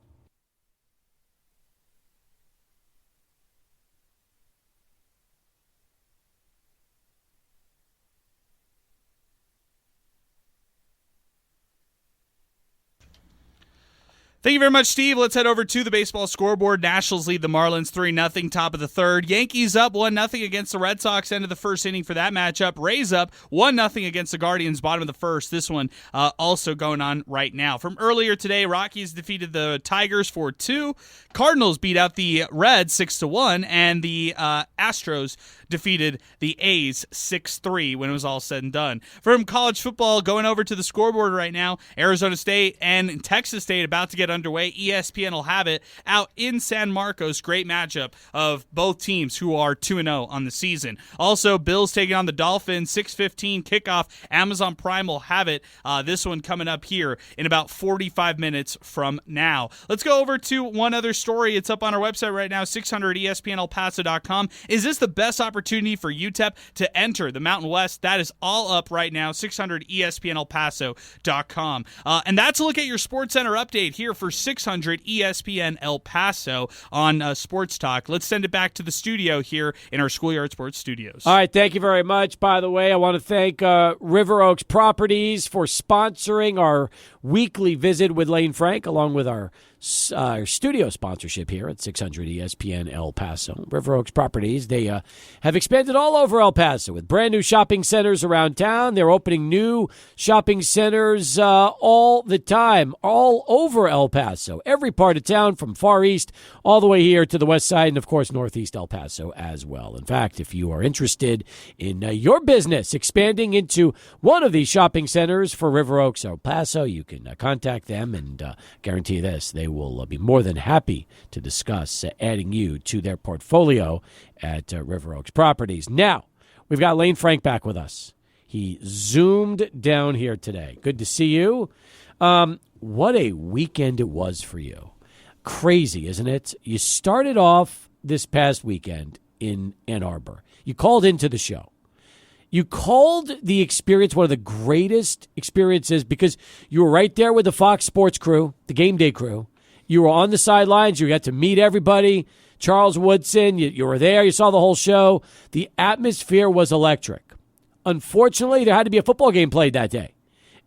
Thank you very much, Steve. Let's head over to the baseball scoreboard. Nationals lead the Marlins 3-0, top of the third. Yankees up 1-0 against the Red Sox, end of the first inning for that matchup. Rays up 1-0 against the Guardians, bottom of the first. This one also going on right now. From earlier today, Rockies defeated the Tigers 4-2. Cardinals beat out the Reds 6-1, and the Astros defeated the A's 6-3 when it was all said and done. From college football, going over to the scoreboard right now, Arizona State and Texas State about to get underway. ESPN will have it out in San Marcos. Great matchup of both teams who are 2-0 on the season. Also, Bills taking on the Dolphins, 6:15 kickoff. Amazon Prime will have it. This one coming up here in about 45 minutes from now. Let's go over to one other story. It's up on our website right now, 600ESPNElPaso.com. Is this the best opportunity for UTEP to enter the Mountain West? That is all up right now, 600ESPNElPaso.com. And that's a look at your Sports Center update here for 600 ESPN El Paso on SportsTalk. Let's send it back to the studio here in our Schoolyard Sports studios. All right, thank you very much. By the way, I want to thank River Oaks Properties for sponsoring our weekly visit with Lane Frank, along with our studio sponsorship here at 600 ESPN El Paso. River Oaks Properties, they have expanded all over El Paso with brand new shopping centers around town. They're opening new shopping centers all the time, all over El Paso, every part of town from far east all the way here to the west side and, of course, northeast El Paso as well. In fact, if you are interested in your business expanding into one of these shopping centers for River Oaks El Paso, you can contact them and guarantee this, they will be more than happy to discuss adding you to their portfolio at River Oaks Properties. Now, we've got Lane Frank back with us. He zoomed down here today. Good to see you. What a weekend it was for you. crazy, isn't it? You started off this past weekend in Ann Arbor. You called into the show. You called the experience one of the greatest experiences because you were right there with the Fox Sports crew, the game day crew. You were on the sidelines. You got to meet everybody. Charles Woodson, you were there. You saw the whole show. The atmosphere was electric. Unfortunately, there had to be a football game played that day.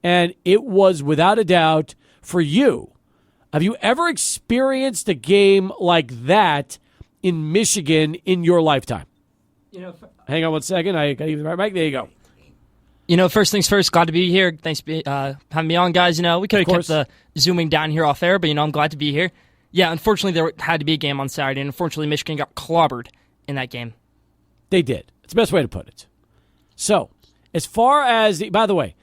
And it was, without a doubt, for you. Have you ever experienced a game like that in Michigan in your lifetime? Hang on one second. I got even the right mic. There you go. First things first, glad to be here. Thanks for having me on, guys. We could have kept the zooming down here off air, but, I'm glad to be here. Yeah, unfortunately, there had to be a game on Saturday, and unfortunately, Michigan got clobbered in that game. They did. It's the best way to put it. So, as far as, by the way,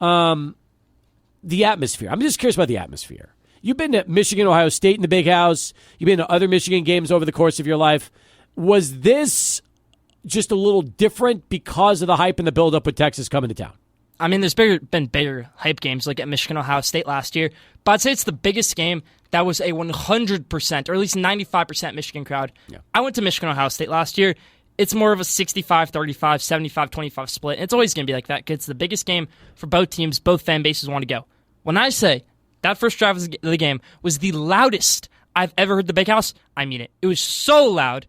the atmosphere. I'm just curious about the atmosphere. You've been to Michigan, Ohio State in the Big House. You've been to other Michigan games over the course of your life. Was this just a little different because of the hype and the build-up with Texas coming to town? I mean, there's been bigger hype games like at Michigan, Ohio State last year, but I'd say it's the biggest game that was a 100%, or at least 95% Michigan crowd. Yeah. I went to Michigan, Ohio State last year. It's more of a 65-35, 75-25 split. It's always going to be like that because it's the biggest game for both teams. Both fan bases want to go. When I say that first drive of the game was the loudest I've ever heard the Big House, I mean it. It was so loud.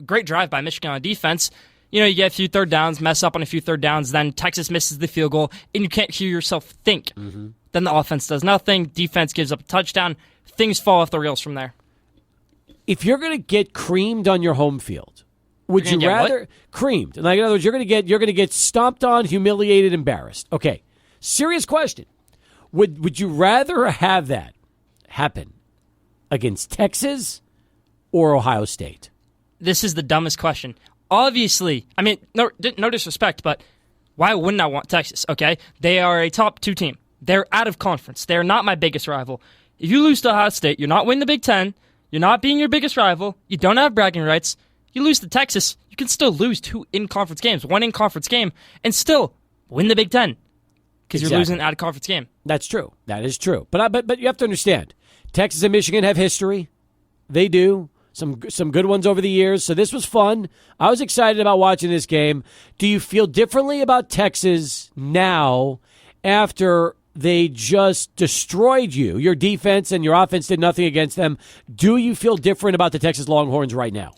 Great drive by Michigan on defense. You get a few third downs, mess up on a few third downs, then Texas misses the field goal, and you can't hear yourself think. Mm-hmm. Then the offense does nothing. Defense gives up a touchdown. Things fall off the rails from there. If you're going to get creamed on your home field, would you rather creamed? Like, in other words, you're going to get stomped on, humiliated, embarrassed. Okay, serious question. Would you rather have that happen against Texas or Ohio State? This is the dumbest question. Obviously, I mean, no disrespect, but why wouldn't I want Texas, okay? They are a top 2 team. They're out of conference. They're not my biggest rival. If you lose to Ohio State, you're not winning the Big Ten. You're not being your biggest rival. You don't have bragging rights. You lose to Texas, you can still lose 2 in-conference games, 1 in-conference game, and still win the Big Ten because you're losing an out-of-conference game. That's true. That is true. But you have to understand, Texas and Michigan have history. They do. Some good ones over the years. So this was fun. I was excited about watching this game. Do you feel differently about Texas now after they just destroyed you? Your defense and your offense did nothing against them. Do you feel different about the Texas Longhorns right now?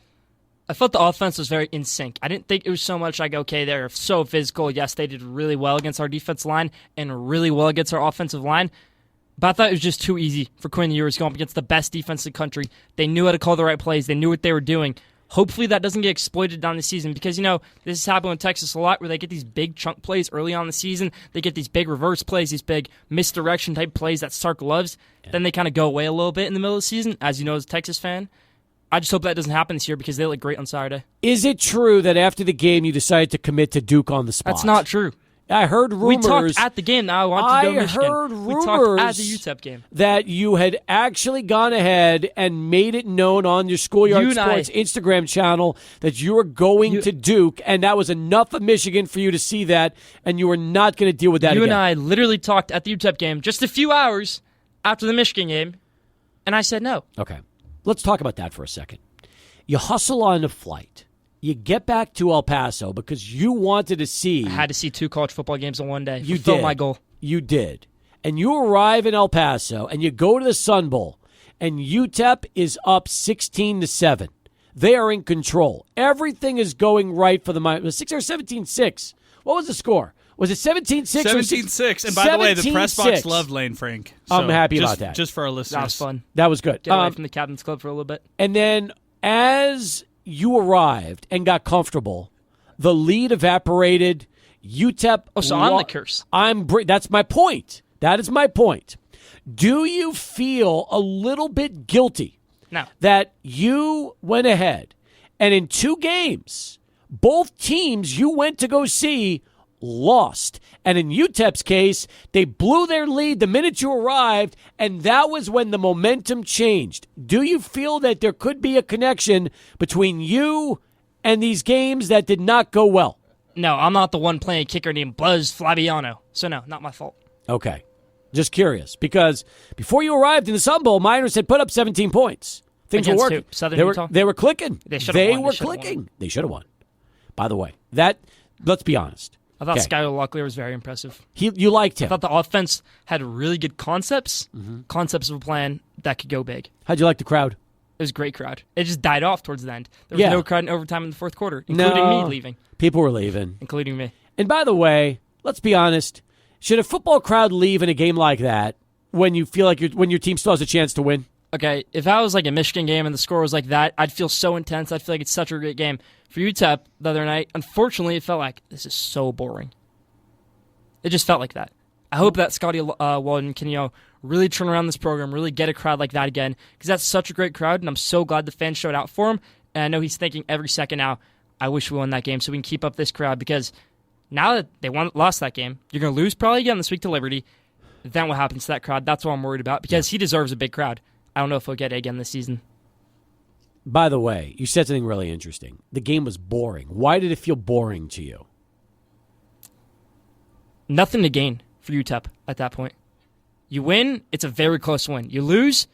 I felt the offense was very in sync. I didn't think it was so much like, okay, they're so physical. Yes, they did really well against our defensive line and really well against our offensive line. But I thought it was just too easy for Quinn Ewers going up against the best defense in the country. They knew how to call the right plays. They knew what they were doing. Hopefully that doesn't get exploited down the season because, this has happened in Texas a lot where they get these big chunk plays early on in the season. They get these big reverse plays, these big misdirection type plays that Sark loves. Yeah. Then they kind of go away a little bit in the middle of the season, as you know as a Texas fan. I just hope that doesn't happen this year because they look great on Saturday. Is it true that after the game you decided to commit to Duke on the spot? That's not true. I heard rumors. We talked at the game. Now I want to go Michigan. I heard rumors we talked at the UTEP game that you had actually gone ahead and made it known on your Schoolyard Sports Instagram channel that you were going to Duke, and that was enough of Michigan for you to see that, and you were not going to deal with that again. You and I literally talked at the UTEP game just a few hours after the Michigan game, and I said no. Okay. Let's talk about that for a second. You hustle on a flight. You get back to El Paso because you wanted to see... I had to see 2 college football games in one day. You fulfilled did. My goal. You did. And you arrive in El Paso, and you go to the Sun Bowl, and UTEP is up 16-7. They are in control. Everything is going right for the 6 or 17-6. What was the score? Was it 17-6? 17-6. And by the way, the press box loved Lane Frank. So I'm happy about that. Just for our listeners. That was fun. That was good. Get away from the Captain's Club for a little bit. And then as you arrived and got comfortable, the lead evaporated. UTEP. Oh, so I'm the curse. That's my point. That is my point. Do you feel a little bit guilty that you went ahead and in 2 games, both teams you went to go see lost? And in UTEP's case, they blew their lead the minute you arrived, and that was when the momentum changed. Do you feel that there could be a connection between you and these games that did not go well? No, I'm not the one playing kicker named Buzz Flaviano. So no, not my fault. Okay. Just curious, because before you arrived in the Sun Bowl, Miners had put up 17 points. Things were Against working. who? Southern they Utah? They were clicking. They should have won. were clicking. They should have won. By the way, let's be honest. I thought Okay. Skylar Locklear was very impressive. You liked him. I thought the offense had really good concepts, concepts of a plan that could go big. How'd you like the crowd? It was a great crowd. It just died off towards the end. There was Yeah. no crowd in overtime in the fourth quarter, including me leaving. People were leaving. Including me. And by the way, let's be honest. Should a football crowd leave in a game like that when you feel like when your team still has a chance to win? Okay, if I was like a Michigan game and the score was like that, I'd feel so intense. I'd feel like it's such a great game. For UTEP the other night, unfortunately, it felt like this is so boring. It just felt like that. I hope that Scotty Walden can, really turn around this program, really get a crowd like that again, because that's such a great crowd, and I'm so glad the fans showed out for him. And I know he's thinking every second now, I wish we won that game so we can keep up this crowd, because now that they lost that game, you're going to lose probably again this week to Liberty. Then what happens to that crowd? That's what I'm worried about, because he deserves a big crowd. I don't know if he'll get it again this season. By the way, you said something really interesting. The game was boring. Why did it feel boring to you? Nothing to gain for UTEP at that point. You win, it's a very close win. You lose,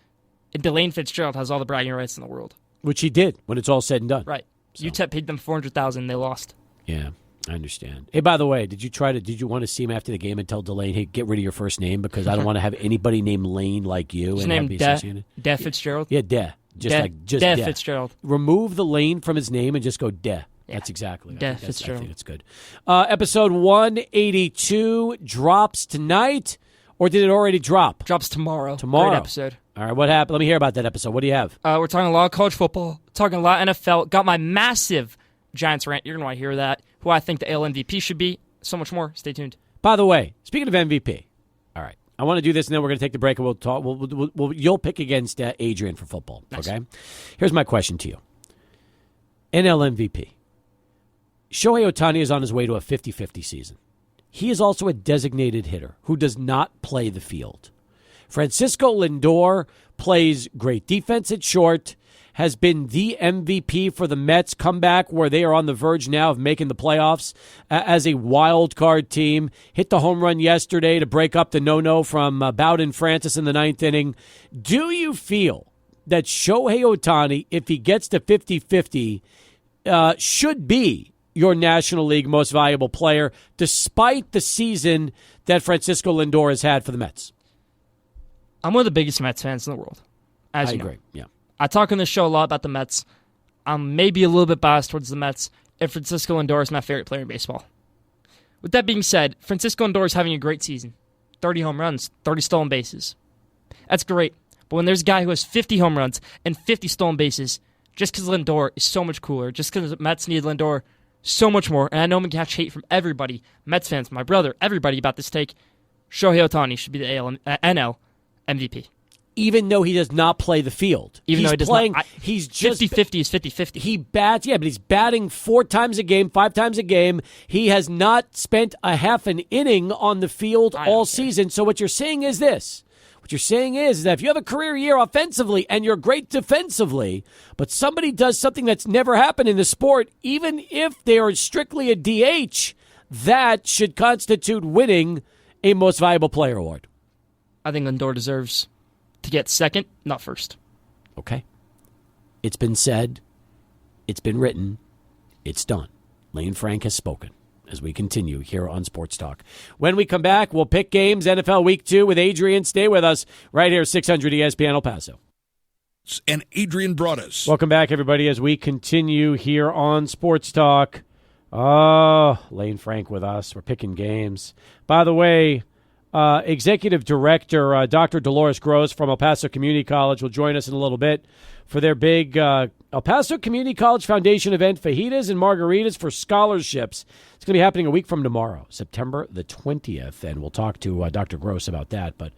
and Delane Fitzgerald has all the bragging rights in the world. Which he did when it's all said and done. Right. So. UTEP paid them $400,000. They lost. Yeah, I understand. Hey, by the way, did you want to see him after the game and tell Delane, hey, get rid of your first name because I don't want to have anybody named Lane like you His and name be associated? De Fitzgerald? Yeah, De. Just De Fitzgerald. Remove the Lane from his name and just go De. Yeah. That's exactly. De I Fitzgerald. think it's good. Episode 182 drops tonight, or did it already drop? Drops tomorrow. Tomorrow. Great episode. All right, what happened? Let me hear about that episode. What do you have? We're talking a lot of college football, talking a lot of NFL. Got my massive Giants rant. You're going to want to hear that. Who I think the AL MVP should be. So much more. Stay tuned. By the way, speaking of MVP, all right, I want to do this, and then we're going to take the break, and we'll talk. You'll pick against Adrian for football. Nice. Okay. Here's my question to you: NL MVP. Shohei Ohtani is on his way to a 50-50 season. He is also a designated hitter who does not play the field. Francisco Lindor plays great defense at short, has been the MVP for the Mets comeback where they are on the verge now of making the playoffs as a wild card team. Hit the home run yesterday to break up the no-no from Bowden Francis in the ninth inning. Do you feel that Shohei Ohtani, if he gets to 50-50, should be your National League most valuable player, despite the season that Francisco Lindor has had for the Mets? I'm one of the biggest Mets fans in the world. As you know. agree, yeah. I talk on this show a lot about the Mets. I'm maybe a little bit biased towards the Mets, and Francisco Lindor is my favorite player in baseball. With that being said, Francisco Lindor is having a great season. 30 home runs, 30 stolen bases. That's great. But when there's a guy who has 50 home runs and 50 stolen bases, just because Lindor is so much cooler, just because the Mets need Lindor so much more, and I know I'm going to catch hate from everybody, Mets fans, my brother, everybody about this take, Shohei Ohtani should be the NL MVP. Even though he does not play the field. Even though he does not. He's just 50-50 is 50-50. He bats, but he's batting 4 times a game, 5 times a game. He has not spent a half an inning on the field all season. So what you're saying is this. What you're saying is that if you have a career year offensively and you're great defensively, but somebody does something that's never happened in the sport, even if they are strictly a DH, that should constitute winning a Most Valuable Player award. I think Lindor deserves to get second, not first. Okay. It's been said. It's been written. It's done. Lane Frank has spoken as we continue here on Sports Talk. When we come back, we'll pick games NFL Week 2 with Adrian. Stay with us right here, 600 ESPN El Paso. And Adrian Broadus. Welcome back, everybody, as we continue here on Sports Talk. Oh, Lane Frank with us. We're picking games. By the way, Executive Director Dr. Dolores Gross from El Paso Community College will join us in a little bit for their big El Paso Community College Foundation event, fajitas and margaritas for scholarships. It's going to be happening a week from tomorrow, September the 20th, and we'll talk to Dr. Gross about that. But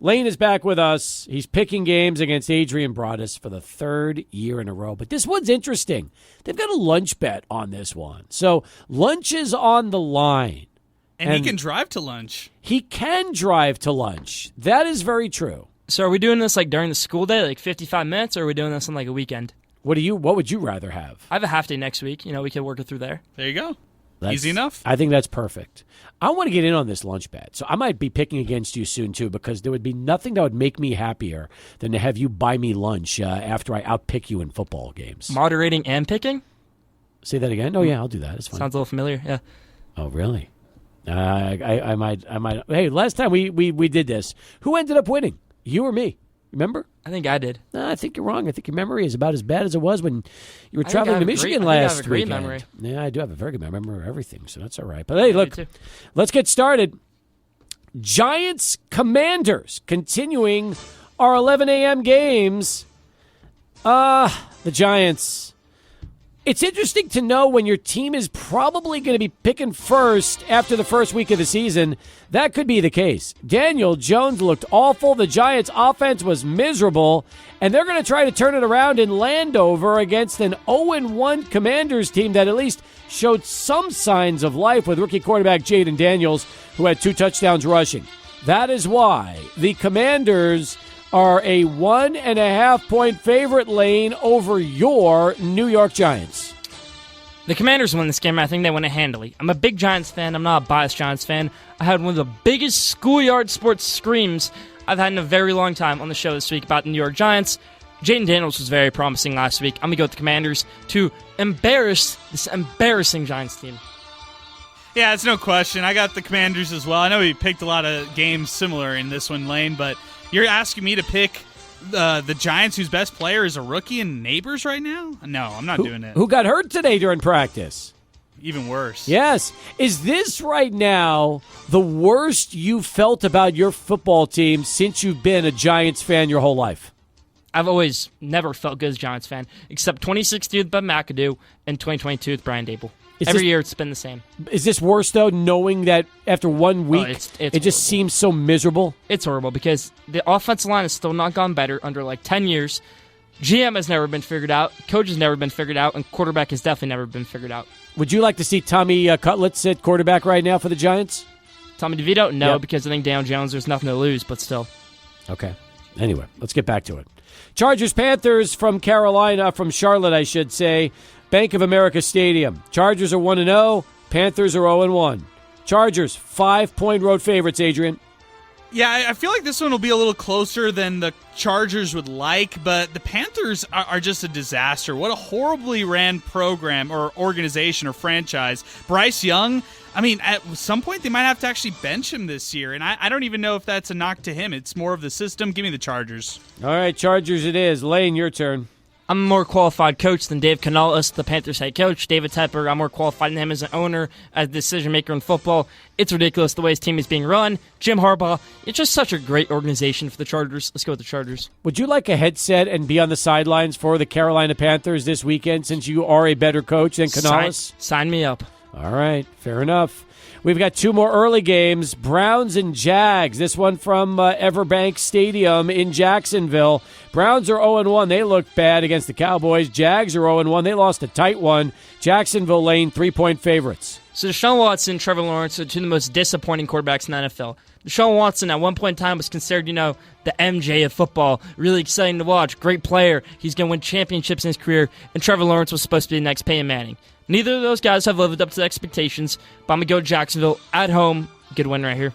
Lane is back with us. He's picking games against Adrian Broadus for the 3rd year in a row. But this one's interesting. They've got a lunch bet on this one. So lunch is on the line. And he can drive to lunch. He can drive to lunch. That is very true. So are we doing this like during the school day, like 55 minutes, or are we doing this on like a weekend? What would you rather have? I have a half day next week. We could work it through there. There you go. Easy enough. I think that's perfect. I want to get in on this lunch bet, so I might be picking against you soon, too, because there would be nothing that would make me happier than to have you buy me lunch after I outpick you in football games. Moderating and picking? Say that again? Oh, yeah, I'll do that. It's fine. Sounds a little familiar, yeah. Oh, really? I might. Hey, last time we did this, who ended up winning? You or me? Remember? I think I did. No, I think you're wrong. I think your memory is about as bad as it was when you were traveling to Michigan last week. I have a great memory. Yeah, I do have a very good memory. I remember everything, so that's all right. But hey, look, let's get started. Giants Commanders continuing our 11 a.m. games. The Giants. It's interesting to know when your team is probably going to be picking first after the first week of the season. That could be the case. Daniel Jones looked awful. The Giants' offense was miserable, and they're going to try to turn it around in Landover against an 0-1 Commanders team that at least showed some signs of life with rookie quarterback Jaden Daniels, who had 2 touchdowns rushing. That is why the Commanders are a 1.5-point favorite, Lane, over your New York Giants. The Commanders win this game. I think they win it handily. I'm a big Giants fan. I'm not a biased Giants fan. I had one of the biggest schoolyard sports screams I've had in a very long time on the show this week about the New York Giants. Jaden Daniels was very promising last week. I'm going to go with the Commanders to embarrass this embarrassing Giants team. Yeah, it's no question. I got the Commanders as well. I know we picked a lot of games similar in this one, Lane, but you're asking me to pick the Giants, whose best player is a rookie in Neighbors right now? No, I'm not doing it. Who got hurt today during practice? Even worse. Yes. Is this right now the worst you felt about your football team since you've been a Giants fan your whole life? I've always never felt good as a Giants fan, except 2016 with Ben McAdoo and 2022 with Brian Dable. Every year it's been the same. Is this worse, though, knowing that after 1 week it's it just horrible. seems so miserable? It's horrible because the offensive line has still not gone better under like 10 years. GM has never been figured out, coach has never been figured out, and quarterback has definitely never been figured out. Would you like to see Tommy Cutlets at quarterback right now for the Giants? Tommy DeVito? No, because I think Daniel Jones, there's nothing to lose, but still. Okay. Anyway, let's get back to it. Chargers-Panthers from Carolina, from Charlotte, I should say. Bank of America Stadium. Chargers are 1-0. Panthers are 0-1. Chargers, 5-point road favorites, Adrian. Yeah, I feel like this one will be a little closer than the Chargers would like, but the Panthers are just a disaster. What a horribly ran program or organization or franchise. Bryce Young, I mean, at some point they might have to actually bench him this year, and I don't even know if that's a knock to him. It's more of the system. Give me the Chargers. All right, Chargers it is. Lane, your turn. I'm a more qualified coach than Dave Canales, the Panthers head coach. David Tepper, I'm more qualified than him as an owner, as a decision-maker in football. It's ridiculous the way his team is being run. Jim Harbaugh, it's just such a great organization for the Chargers. Let's go with the Chargers. Would you like a headset and be on the sidelines for the Carolina Panthers this weekend since you are a better coach than Canales? Sign me up. All right, fair enough. We've got 2 more early games, Browns and Jags. This one from Everbank Stadium in Jacksonville. Browns are 0-1. They look bad against the Cowboys. Jags are 0-1. They lost a tight one. Jacksonville, Lane, 3-point favorites. So Deshaun Watson, Trevor Lawrence are 2 of the most disappointing quarterbacks in the NFL. Deshaun Watson at one point in time was considered, the MJ of football. Really exciting to watch. Great player. He's going to win championships in his career. And Trevor Lawrence was supposed to be the next Peyton Manning. Neither of those guys have lived up to the expectations, but I'm going to go Jacksonville at home. Good win right here.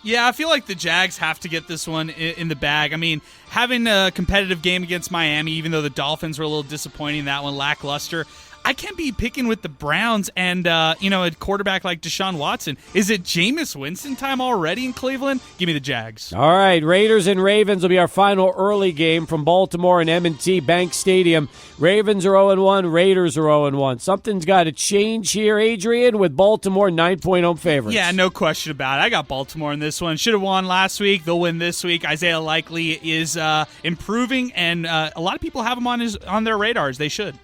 Yeah, I feel like the Jags have to get this one in the bag. I mean, having a competitive game against Miami, even though the Dolphins were a little disappointing, that one lackluster, I can't be picking with the Browns and, a quarterback like Deshaun Watson. Is it Jameis Winston time already in Cleveland? Give me the Jags. All right, Raiders and Ravens will be our final early game from Baltimore and M&T Bank Stadium. Ravens are 0-1, Raiders are 0-1. Something's got to change here, Adrian, with Baltimore 9-point home favorites. Yeah, no question about it. I got Baltimore in this one. Should have won last week. They'll win this week. Isaiah Likely is improving, and a lot of people have him on their radars. They should.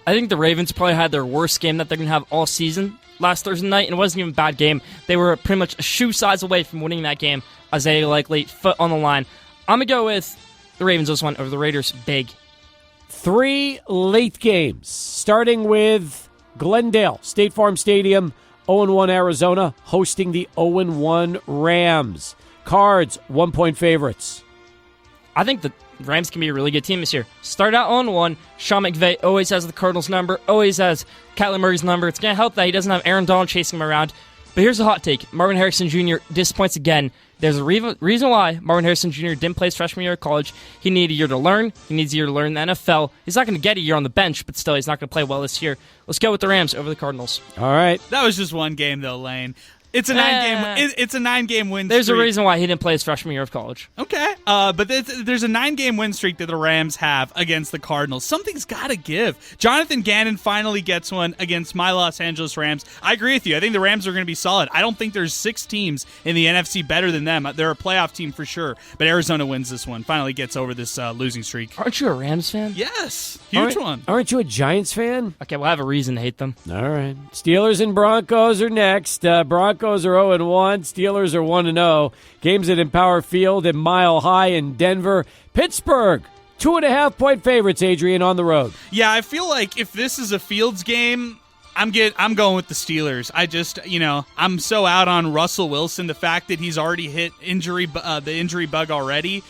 I think the Ravens probably had their worst game that they're going to have all season last Thursday night, and it wasn't even a bad game. They were pretty much a shoe size away from winning that game. Isaiah Likely, foot on the line. I'm going to go with the Ravens this one over the Raiders. Big. 3 late games, starting with Glendale, State Farm Stadium, 0-1 Arizona, hosting the 0-1 Rams. Cards, 1-point favorites. I think the Rams can be a really good team this year. Start out on 1. Sean McVay always has the Cardinals' number, always has Kyler Murray's number. It's going to help that he doesn't have Aaron Donald chasing him around. But here's a hot take. Marvin Harrison Jr. disappoints again. There's a reason why Marvin Harrison Jr. didn't play his freshman year of college. He needed a year to learn. He needs a year to learn the NFL. He's not going to get a year on the bench, but still, he's not going to play well this year. Let's go with the Rams over the Cardinals. All right. That was just one game, though, Lane. It's a 9-game. It's a 9-game win streak. There's a reason why he didn't play his freshman year of college. Okay, but there's a 9-game win streak that the Rams have against the Cardinals. Something's got to give. Jonathan Gannon finally gets one against my Los Angeles Rams. I agree with you. I think the Rams are going to be solid. I don't think there's 6 teams in the NFC better than them. They're a playoff team for sure. But Arizona wins this one. Finally gets over this losing streak. Aren't you a Rams fan? Yes, huge one. Aren't you a Giants fan? Okay, well, I have a reason to hate them. All right. Steelers and Broncos are next. Broncos are 0-1. Steelers are 1-0. Games at Empower Field and Mile High in Denver. Pittsburgh, 2.5-point favorites, Adrian, on the road. Yeah, I feel like if this is a Fields game, I'm going with the Steelers. I just, I'm so out on Russell Wilson. The fact that he's already hit the injury bug already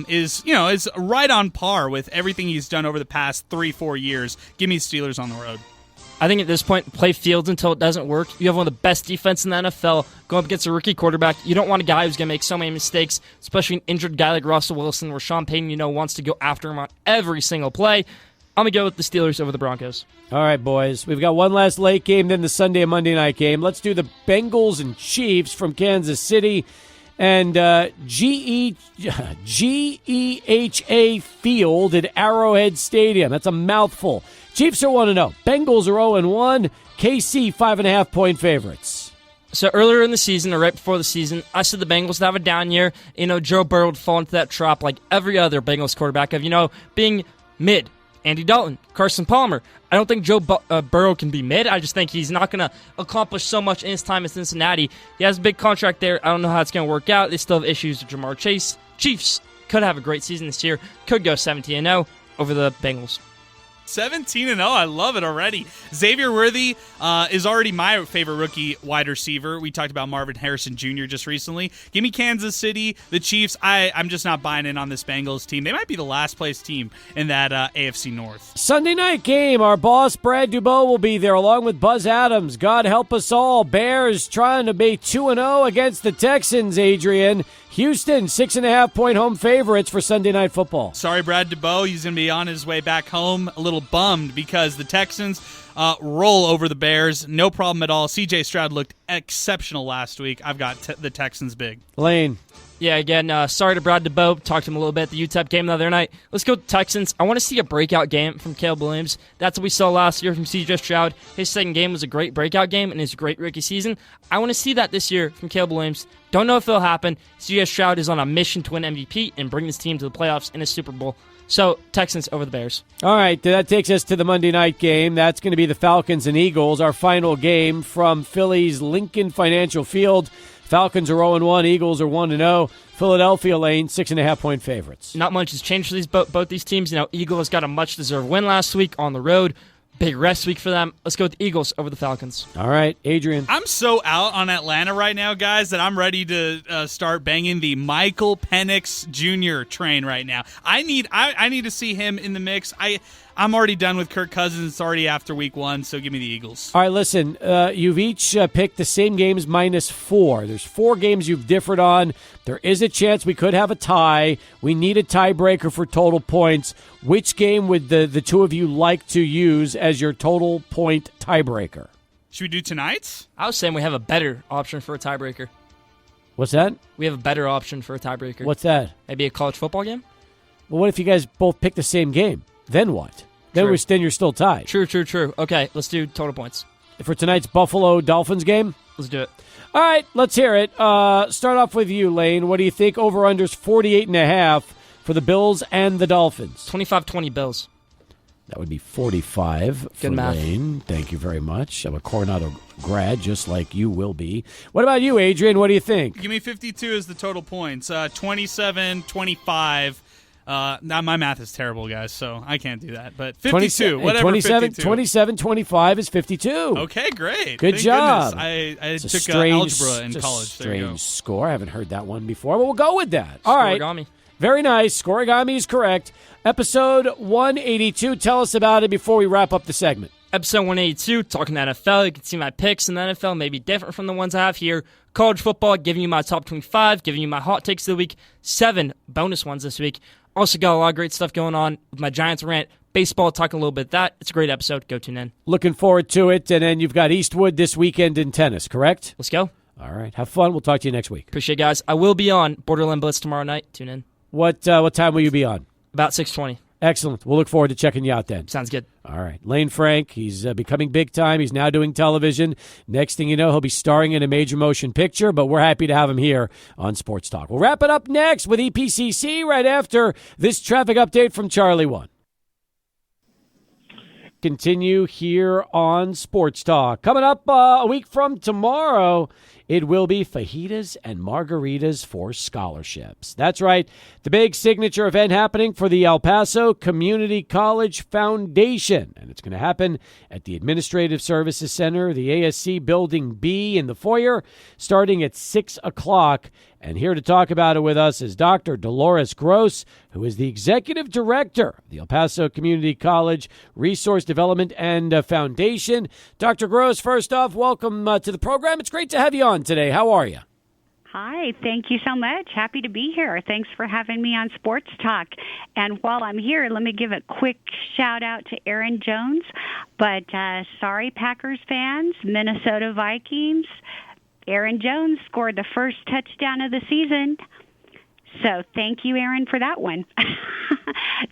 is right on par with everything he's done over the past 3-4 years. Give me Steelers on the road. I think at this point, play Fields until it doesn't work. You have one of the best defense in the NFL going up against a rookie quarterback. You don't want a guy who's going to make so many mistakes, especially an injured guy like Russell Wilson, where Sean Payton, wants to go after him on every single play. I'm going to go with the Steelers over the Broncos. All right, boys. We've got one last late game, then the Sunday and Monday night game. Let's do the Bengals and Chiefs from Kansas City. And GEHA Field at Arrowhead Stadium. That's a mouthful. Chiefs are 1-0. Bengals are 0-1. KC 5.5-point favorites. So earlier in the season, or right before the season, I said the Bengals would have a down year. Joe Burrow would fall into that trap like every other Bengals quarterback of, being mid. Andy Dalton, Carson Palmer. I don't think Joe Burrow can be mid. I just think he's not going to accomplish so much in his time in Cincinnati. He has a big contract there. I don't know how it's going to work out. They still have issues with Jamar Chase. Chiefs could have a great season this year. Could go 17-0 over the Bengals. 17-0. I love it already. Xavier Worthy is already my favorite rookie wide receiver. We talked about Marvin Harrison Jr. just recently. Give me Kansas City, the Chiefs. I'm just not buying in on this Bengals team. They might be the last place team in that AFC North. Sunday night game. Our boss, Brad Dubois, will be there along with Buzz Adams. God help us all. Bears trying to be 2-0 against the Texans, Adrian. Houston, 6.5-point home favorites for Sunday Night Football. Sorry, Brad Dubois. He's going to be on his way back home. A little bummed because the Texans roll over the Bears. No problem at all. C.J. Stroud looked exceptional last week. I've got the Texans big. Lane. Yeah, again, sorry to Brad DeBoe. Talked to him a little bit at the UTEP game the other night. Let's go with Texans. I want to see a breakout game from Caleb Williams. That's what we saw last year from C.J. Stroud. His second game was a great breakout game in his great rookie season. I want to see that this year from Caleb Williams. Don't know if it'll happen. C.J. Stroud is on a mission to win MVP and bring this team to the playoffs in a Super Bowl. So, Texans over the Bears. All right, that takes us to the Monday night game. That's going to be the Falcons and Eagles, our final game from Philly's Lincoln Financial Field. Falcons are 0-1, Eagles are 1-0. Philadelphia Lane, 6.5-point favorites. Not much has changed for these both these teams. Eagles got a much-deserved win last week on the road. Big rest week for them. Let's go with the Eagles over the Falcons. All right, Adrian. I'm so out on Atlanta right now, guys, that I'm ready to start banging the Michael Penix Jr. train right now. I need to see him in the mix. I'm already done with Kirk Cousins. It's already after week 1, so give me the Eagles. All right, listen, you've each picked the same games -4. There's 4 games you've differed on. There is a chance we could have a tie. We need a tiebreaker for total points. Which game would the two of you like to use as your total point tiebreaker? Should we do tonight's? I was saying we have a better option for a tiebreaker. What's that? We have a better option for a tiebreaker. What's that? Maybe a college football game? Well, what if you guys both pick the same game? Then what? Then you're still tied. True. Okay, let's do total points. For tonight's Buffalo-Dolphins game? Let's do it. All right, let's hear it. Start off with you, Lane. What do you think? Over-under's 48.5 for the Bills and the Dolphins. 25-20 Bills. That would be 45 for Good math. Lane. Thank you very much. I'm a Coronado grad, just like you will be. What about you, Adrian? What do you think? Give me 52 as the total points. 27-25. Now my math is terrible, guys, so I can't do that. But 52, whatever. 27-25 is 52. Okay, great. Good job. Goodness. I took algebra in college. Strange score. I haven't heard that one before, but we'll go with that. All right. Origami. Very nice. Scorigami is correct. Episode 182. Tell us about it before we wrap up the segment. Episode 182, talking NFL. You can see my picks in the NFL, maybe different from the ones I have here. College football, giving you my top 25, giving you my hot takes of the week. 7 bonus ones this week. Also got a lot of great stuff going on with my Giants rant. Baseball, talking a little bit of that. It's a great episode. Go tune in. Looking forward to it. And then you've got Eastwood this weekend in tennis, correct? Let's go. All right. Have fun. We'll talk to you next week. Appreciate it, guys. I will be on Borderland Blitz tomorrow night. Tune in. What time will you be on? About 6:20. Excellent. We'll look forward to checking you out then. Sounds good. All right. Lane Frank, he's becoming big time. He's now doing television. Next thing you know, he'll be starring in a major motion picture, but we're happy to have him here on Sports Talk. We'll wrap it up next with EPCC right after this traffic update from Charlie 1. Continue here on Sports Talk. Coming up a week from tomorrow, it will be fajitas and margaritas for scholarships. That's right. The big signature event happening for the El Paso Community College Foundation. And it's going to happen at the Administrative Services Center, the ASC Building B in the foyer, starting at 6 o'clock. And here to talk about it with us is Dr. Dolores Gross, who is the Executive Director of the El Paso Community College Resource Development and Foundation. Dr. Gross, first off, welcome to the program. It's great to have you on today. How are you? Hi, thank you so much. Happy to be here. Thanks for having me on Sports Talk. And while I'm here, let me give a quick shout out to Aaron Jones. But sorry, Packers fans, Minnesota Vikings. Aaron Jones scored the first touchdown of the season. So thank you, Aaron, for that one.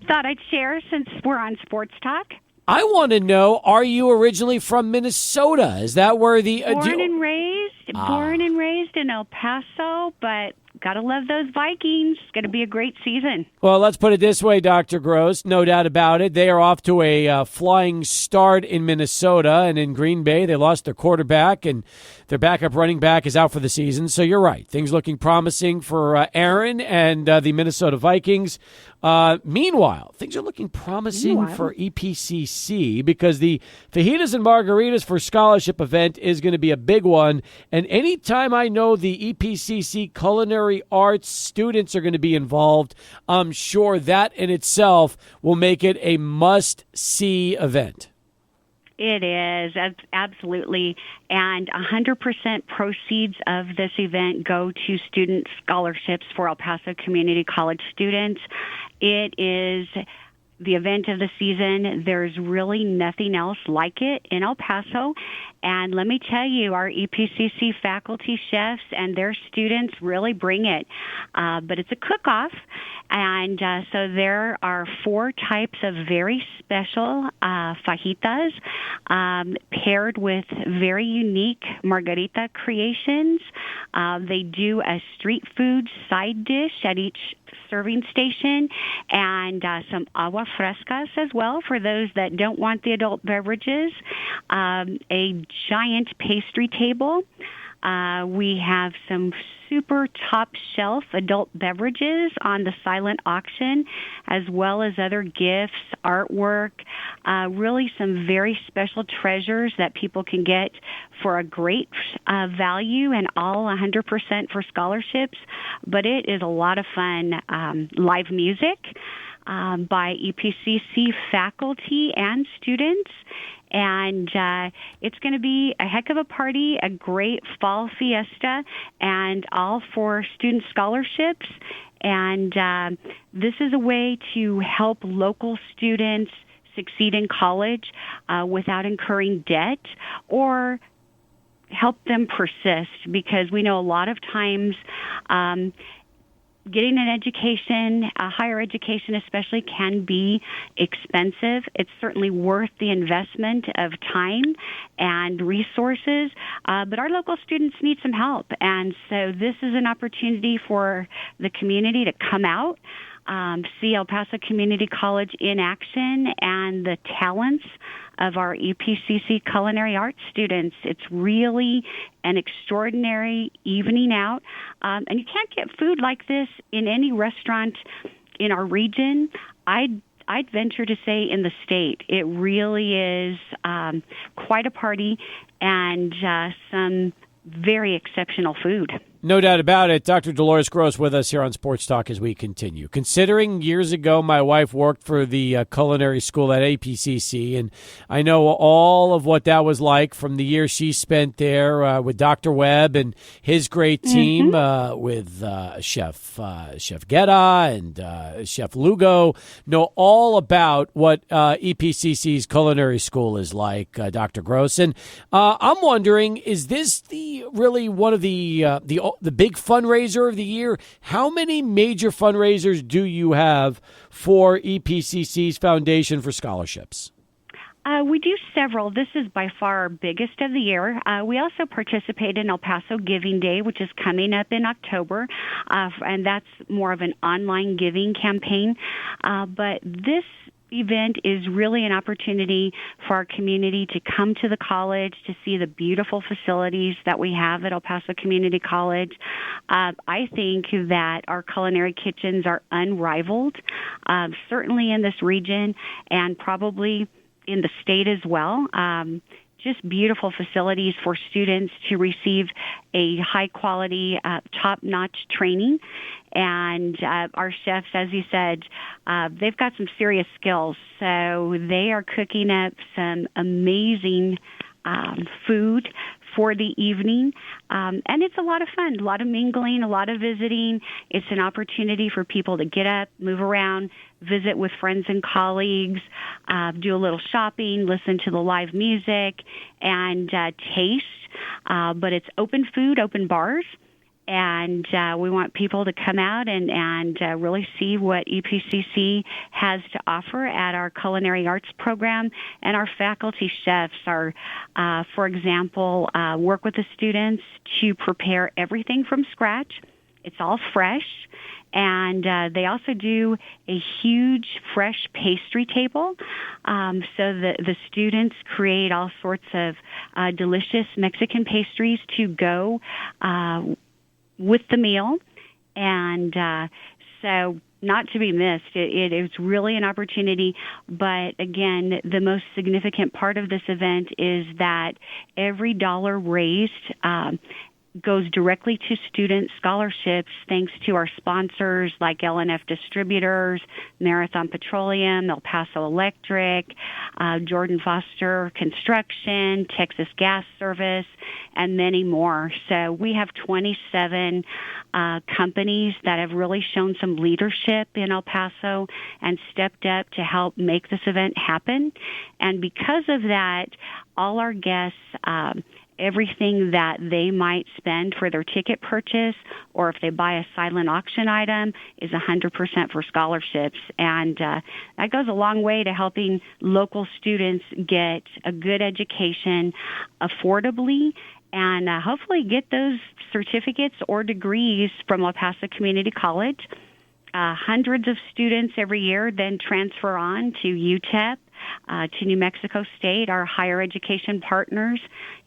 Thought I'd share since we're on Sports Talk. I want to know, are you originally from Minnesota? Is that where the... Born and raised in El Paso, but gotta love those Vikings. It's going to be a great season. Well, let's put it this way, Dr. Gross. No doubt about it. They are off to a flying start in Minnesota, and in Green Bay, they lost their quarterback, and their backup running back is out for the season. So you're right. Things looking promising for Aaron and the Minnesota Vikings. Meanwhile, things are looking promising for EPCC because the Fajitas and Margaritas for Scholarship event is going to be a big one. And anytime I know the EPCC culinary arts students are going to be involved, I'm sure that in itself will make it a must-see event. It is, absolutely. And 100% proceeds of this event go to student scholarships for El Paso Community College students. It is the event of the season. There's really nothing else like it in El Paso. And let me tell you, our EPCC faculty chefs and their students really bring it. But it's a cook-off. And so there are 4 types of very special fajitas paired with very unique margarita creations. They do a street food side dish at each serving station and some agua frescas as well for those that don't want the adult beverages. A giant pastry table. We have some super top shelf adult beverages on the silent auction, as well as other gifts, artwork, really some very special treasures that people can get for a great value, and all 100% for scholarships. But it is a lot of fun. Live music by EPCC faculty and students. And it's going to be a heck of a party, a great fall fiesta, and all for student scholarships. And this is a way to help local students succeed in college without incurring debt, or help them persist, because we know a lot of times getting an education, a higher education especially, can be expensive. It's certainly worth the investment of time and resources, but our local students need some help. And so this is an opportunity for the community to come out, see El Paso Community College in action and the talents of our EPCC culinary arts students. It's really an extraordinary evening out. And you can't get food like this in any restaurant in our region. I'd venture to say in the state. It really is quite a party and some very exceptional food. No doubt about it. Dr. Dolores Gross with us here on Sports Talk as we continue. Considering years ago my wife worked for the culinary school at APCC, and I know all of what that was like from the year she spent there with Dr. Webb and his great team with Chef Guetta and Chef Lugo. Know all about what EPCC's culinary school is like, Dr. Gross. And I'm wondering, is this really one of the big fundraiser of the year? How many major fundraisers do you have for EPCC's Foundation for Scholarships? We do several. This is by far our biggest of the year. We also participate in El Paso Giving Day, which is coming up in October, and that's more of an online giving campaign. But this event is really an opportunity for our community to come to the college, to see the beautiful facilities that we have at El Paso Community College. I think that our culinary kitchens are unrivaled, certainly in this region and probably in the state as well. Just beautiful facilities for students to receive a high-quality, top-notch training. And our chefs, as you said, they've got some serious skills. So they are cooking up some amazing food for the evening. And it's a lot of fun, a lot of mingling, a lot of visiting. It's an opportunity for people to get up, move around, visit with friends and colleagues, do a little shopping, listen to the live music, and taste. But it's open food, open bars. And we want people to come out and really see what EPCC has to offer at our culinary arts program. And our faculty chefs are, for example, work with the students to prepare everything from scratch. It's all fresh. And they also do a huge fresh pastry table. So the students create all sorts of delicious Mexican pastries to go with the meal, and so not to be missed. It is really an opportunity, but again, the most significant part of this event is that every dollar raised goes directly to student scholarships thanks to our sponsors like LNF Distributors, Marathon Petroleum, El Paso Electric, Jordan Foster Construction, Texas Gas Service, and many more. So we have 27 companies that have really shown some leadership in El Paso and stepped up to help make this event happen. And because of that, all our guests, everything that they might spend for their ticket purchase, or if they buy a silent auction item, is 100% for scholarships. And that goes a long way to helping local students get a good education affordably and hopefully get those certificates or degrees from El Paso Community College. Hundreds of students every year then transfer on to UTEP, to New Mexico State, our higher education partners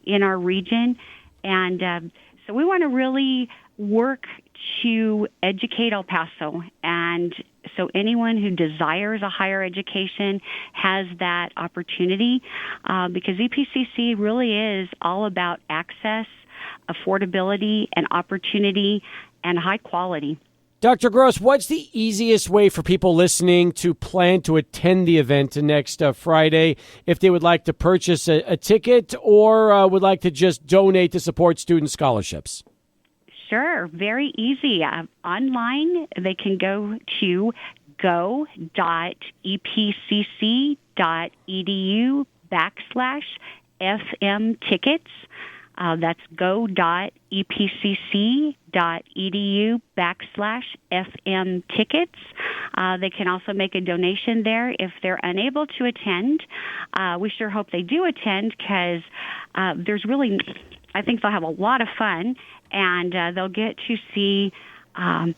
in our region. And so we want to really work to educate El Paso. And so anyone who desires a higher education has that opportunity because EPCC really is all about access, affordability, and opportunity, and high quality. Dr. Gross, what's the easiest way for people listening to plan to attend the event next Friday if they would like to purchase a ticket or would like to just donate to support student scholarships? Sure, very easy. Online, they can go to go.epcc.edu/FM tickets. That's go.epcc.edu/FM tickets. They can also make a donation there if they're unable to attend. We sure hope they do attend because there's really, I think they'll have a lot of fun and they'll get to see El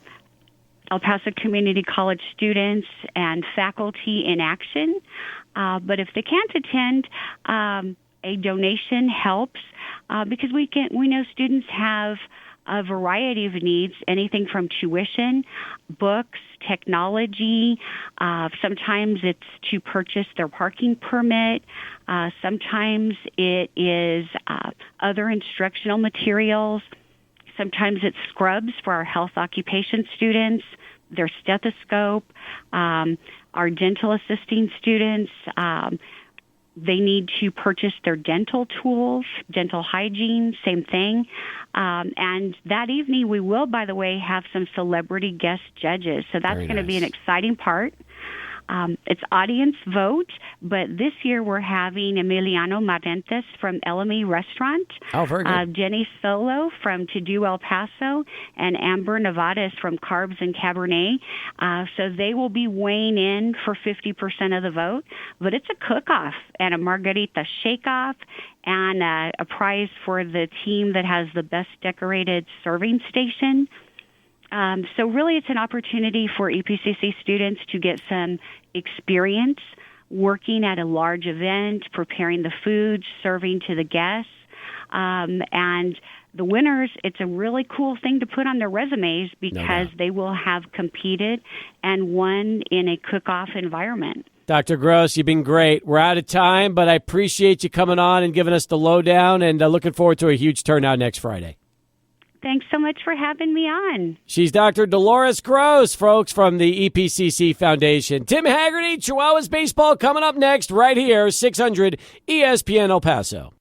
Paso Community College students and faculty in action. But if they can't attend, a donation helps because we know students have a variety of needs, anything from tuition, books, technology. Sometimes it's to purchase their parking permit. Sometimes it is other instructional materials. Sometimes it's scrubs for our health occupation students, their stethoscope, our dental assisting students. They need to purchase their dental tools, dental hygiene, same thing. And that evening, we will, by the way, have some celebrity guest judges. So that's going to be an exciting part. It's audience vote, but this year we're having Emiliano Marentes from LME Restaurant. Oh, very good. Jenny Solo from To Do El Paso, and Amber Nevadas from Carbs and Cabernet. So they will be weighing in for 50% of the vote. But it's a cook-off and a margarita shake-off and a prize for the team that has the best decorated serving station. So really it's an opportunity for EPCC students to get some experience working at a large event, preparing the food, serving to the guests. And the winners, it's a really cool thing to put on their resumes because they will have competed and won in a cook-off environment. Dr. Gross, you've been great. We're out of time, but I appreciate you coming on and giving us the lowdown, and looking forward to a huge turnout next Friday. Thanks so much for having me on. She's Dr. Dolores Gross, folks, from the EPCC Foundation. Tim Haggerty, Chihuahuas Baseball coming up next right here, 600 ESPN El Paso.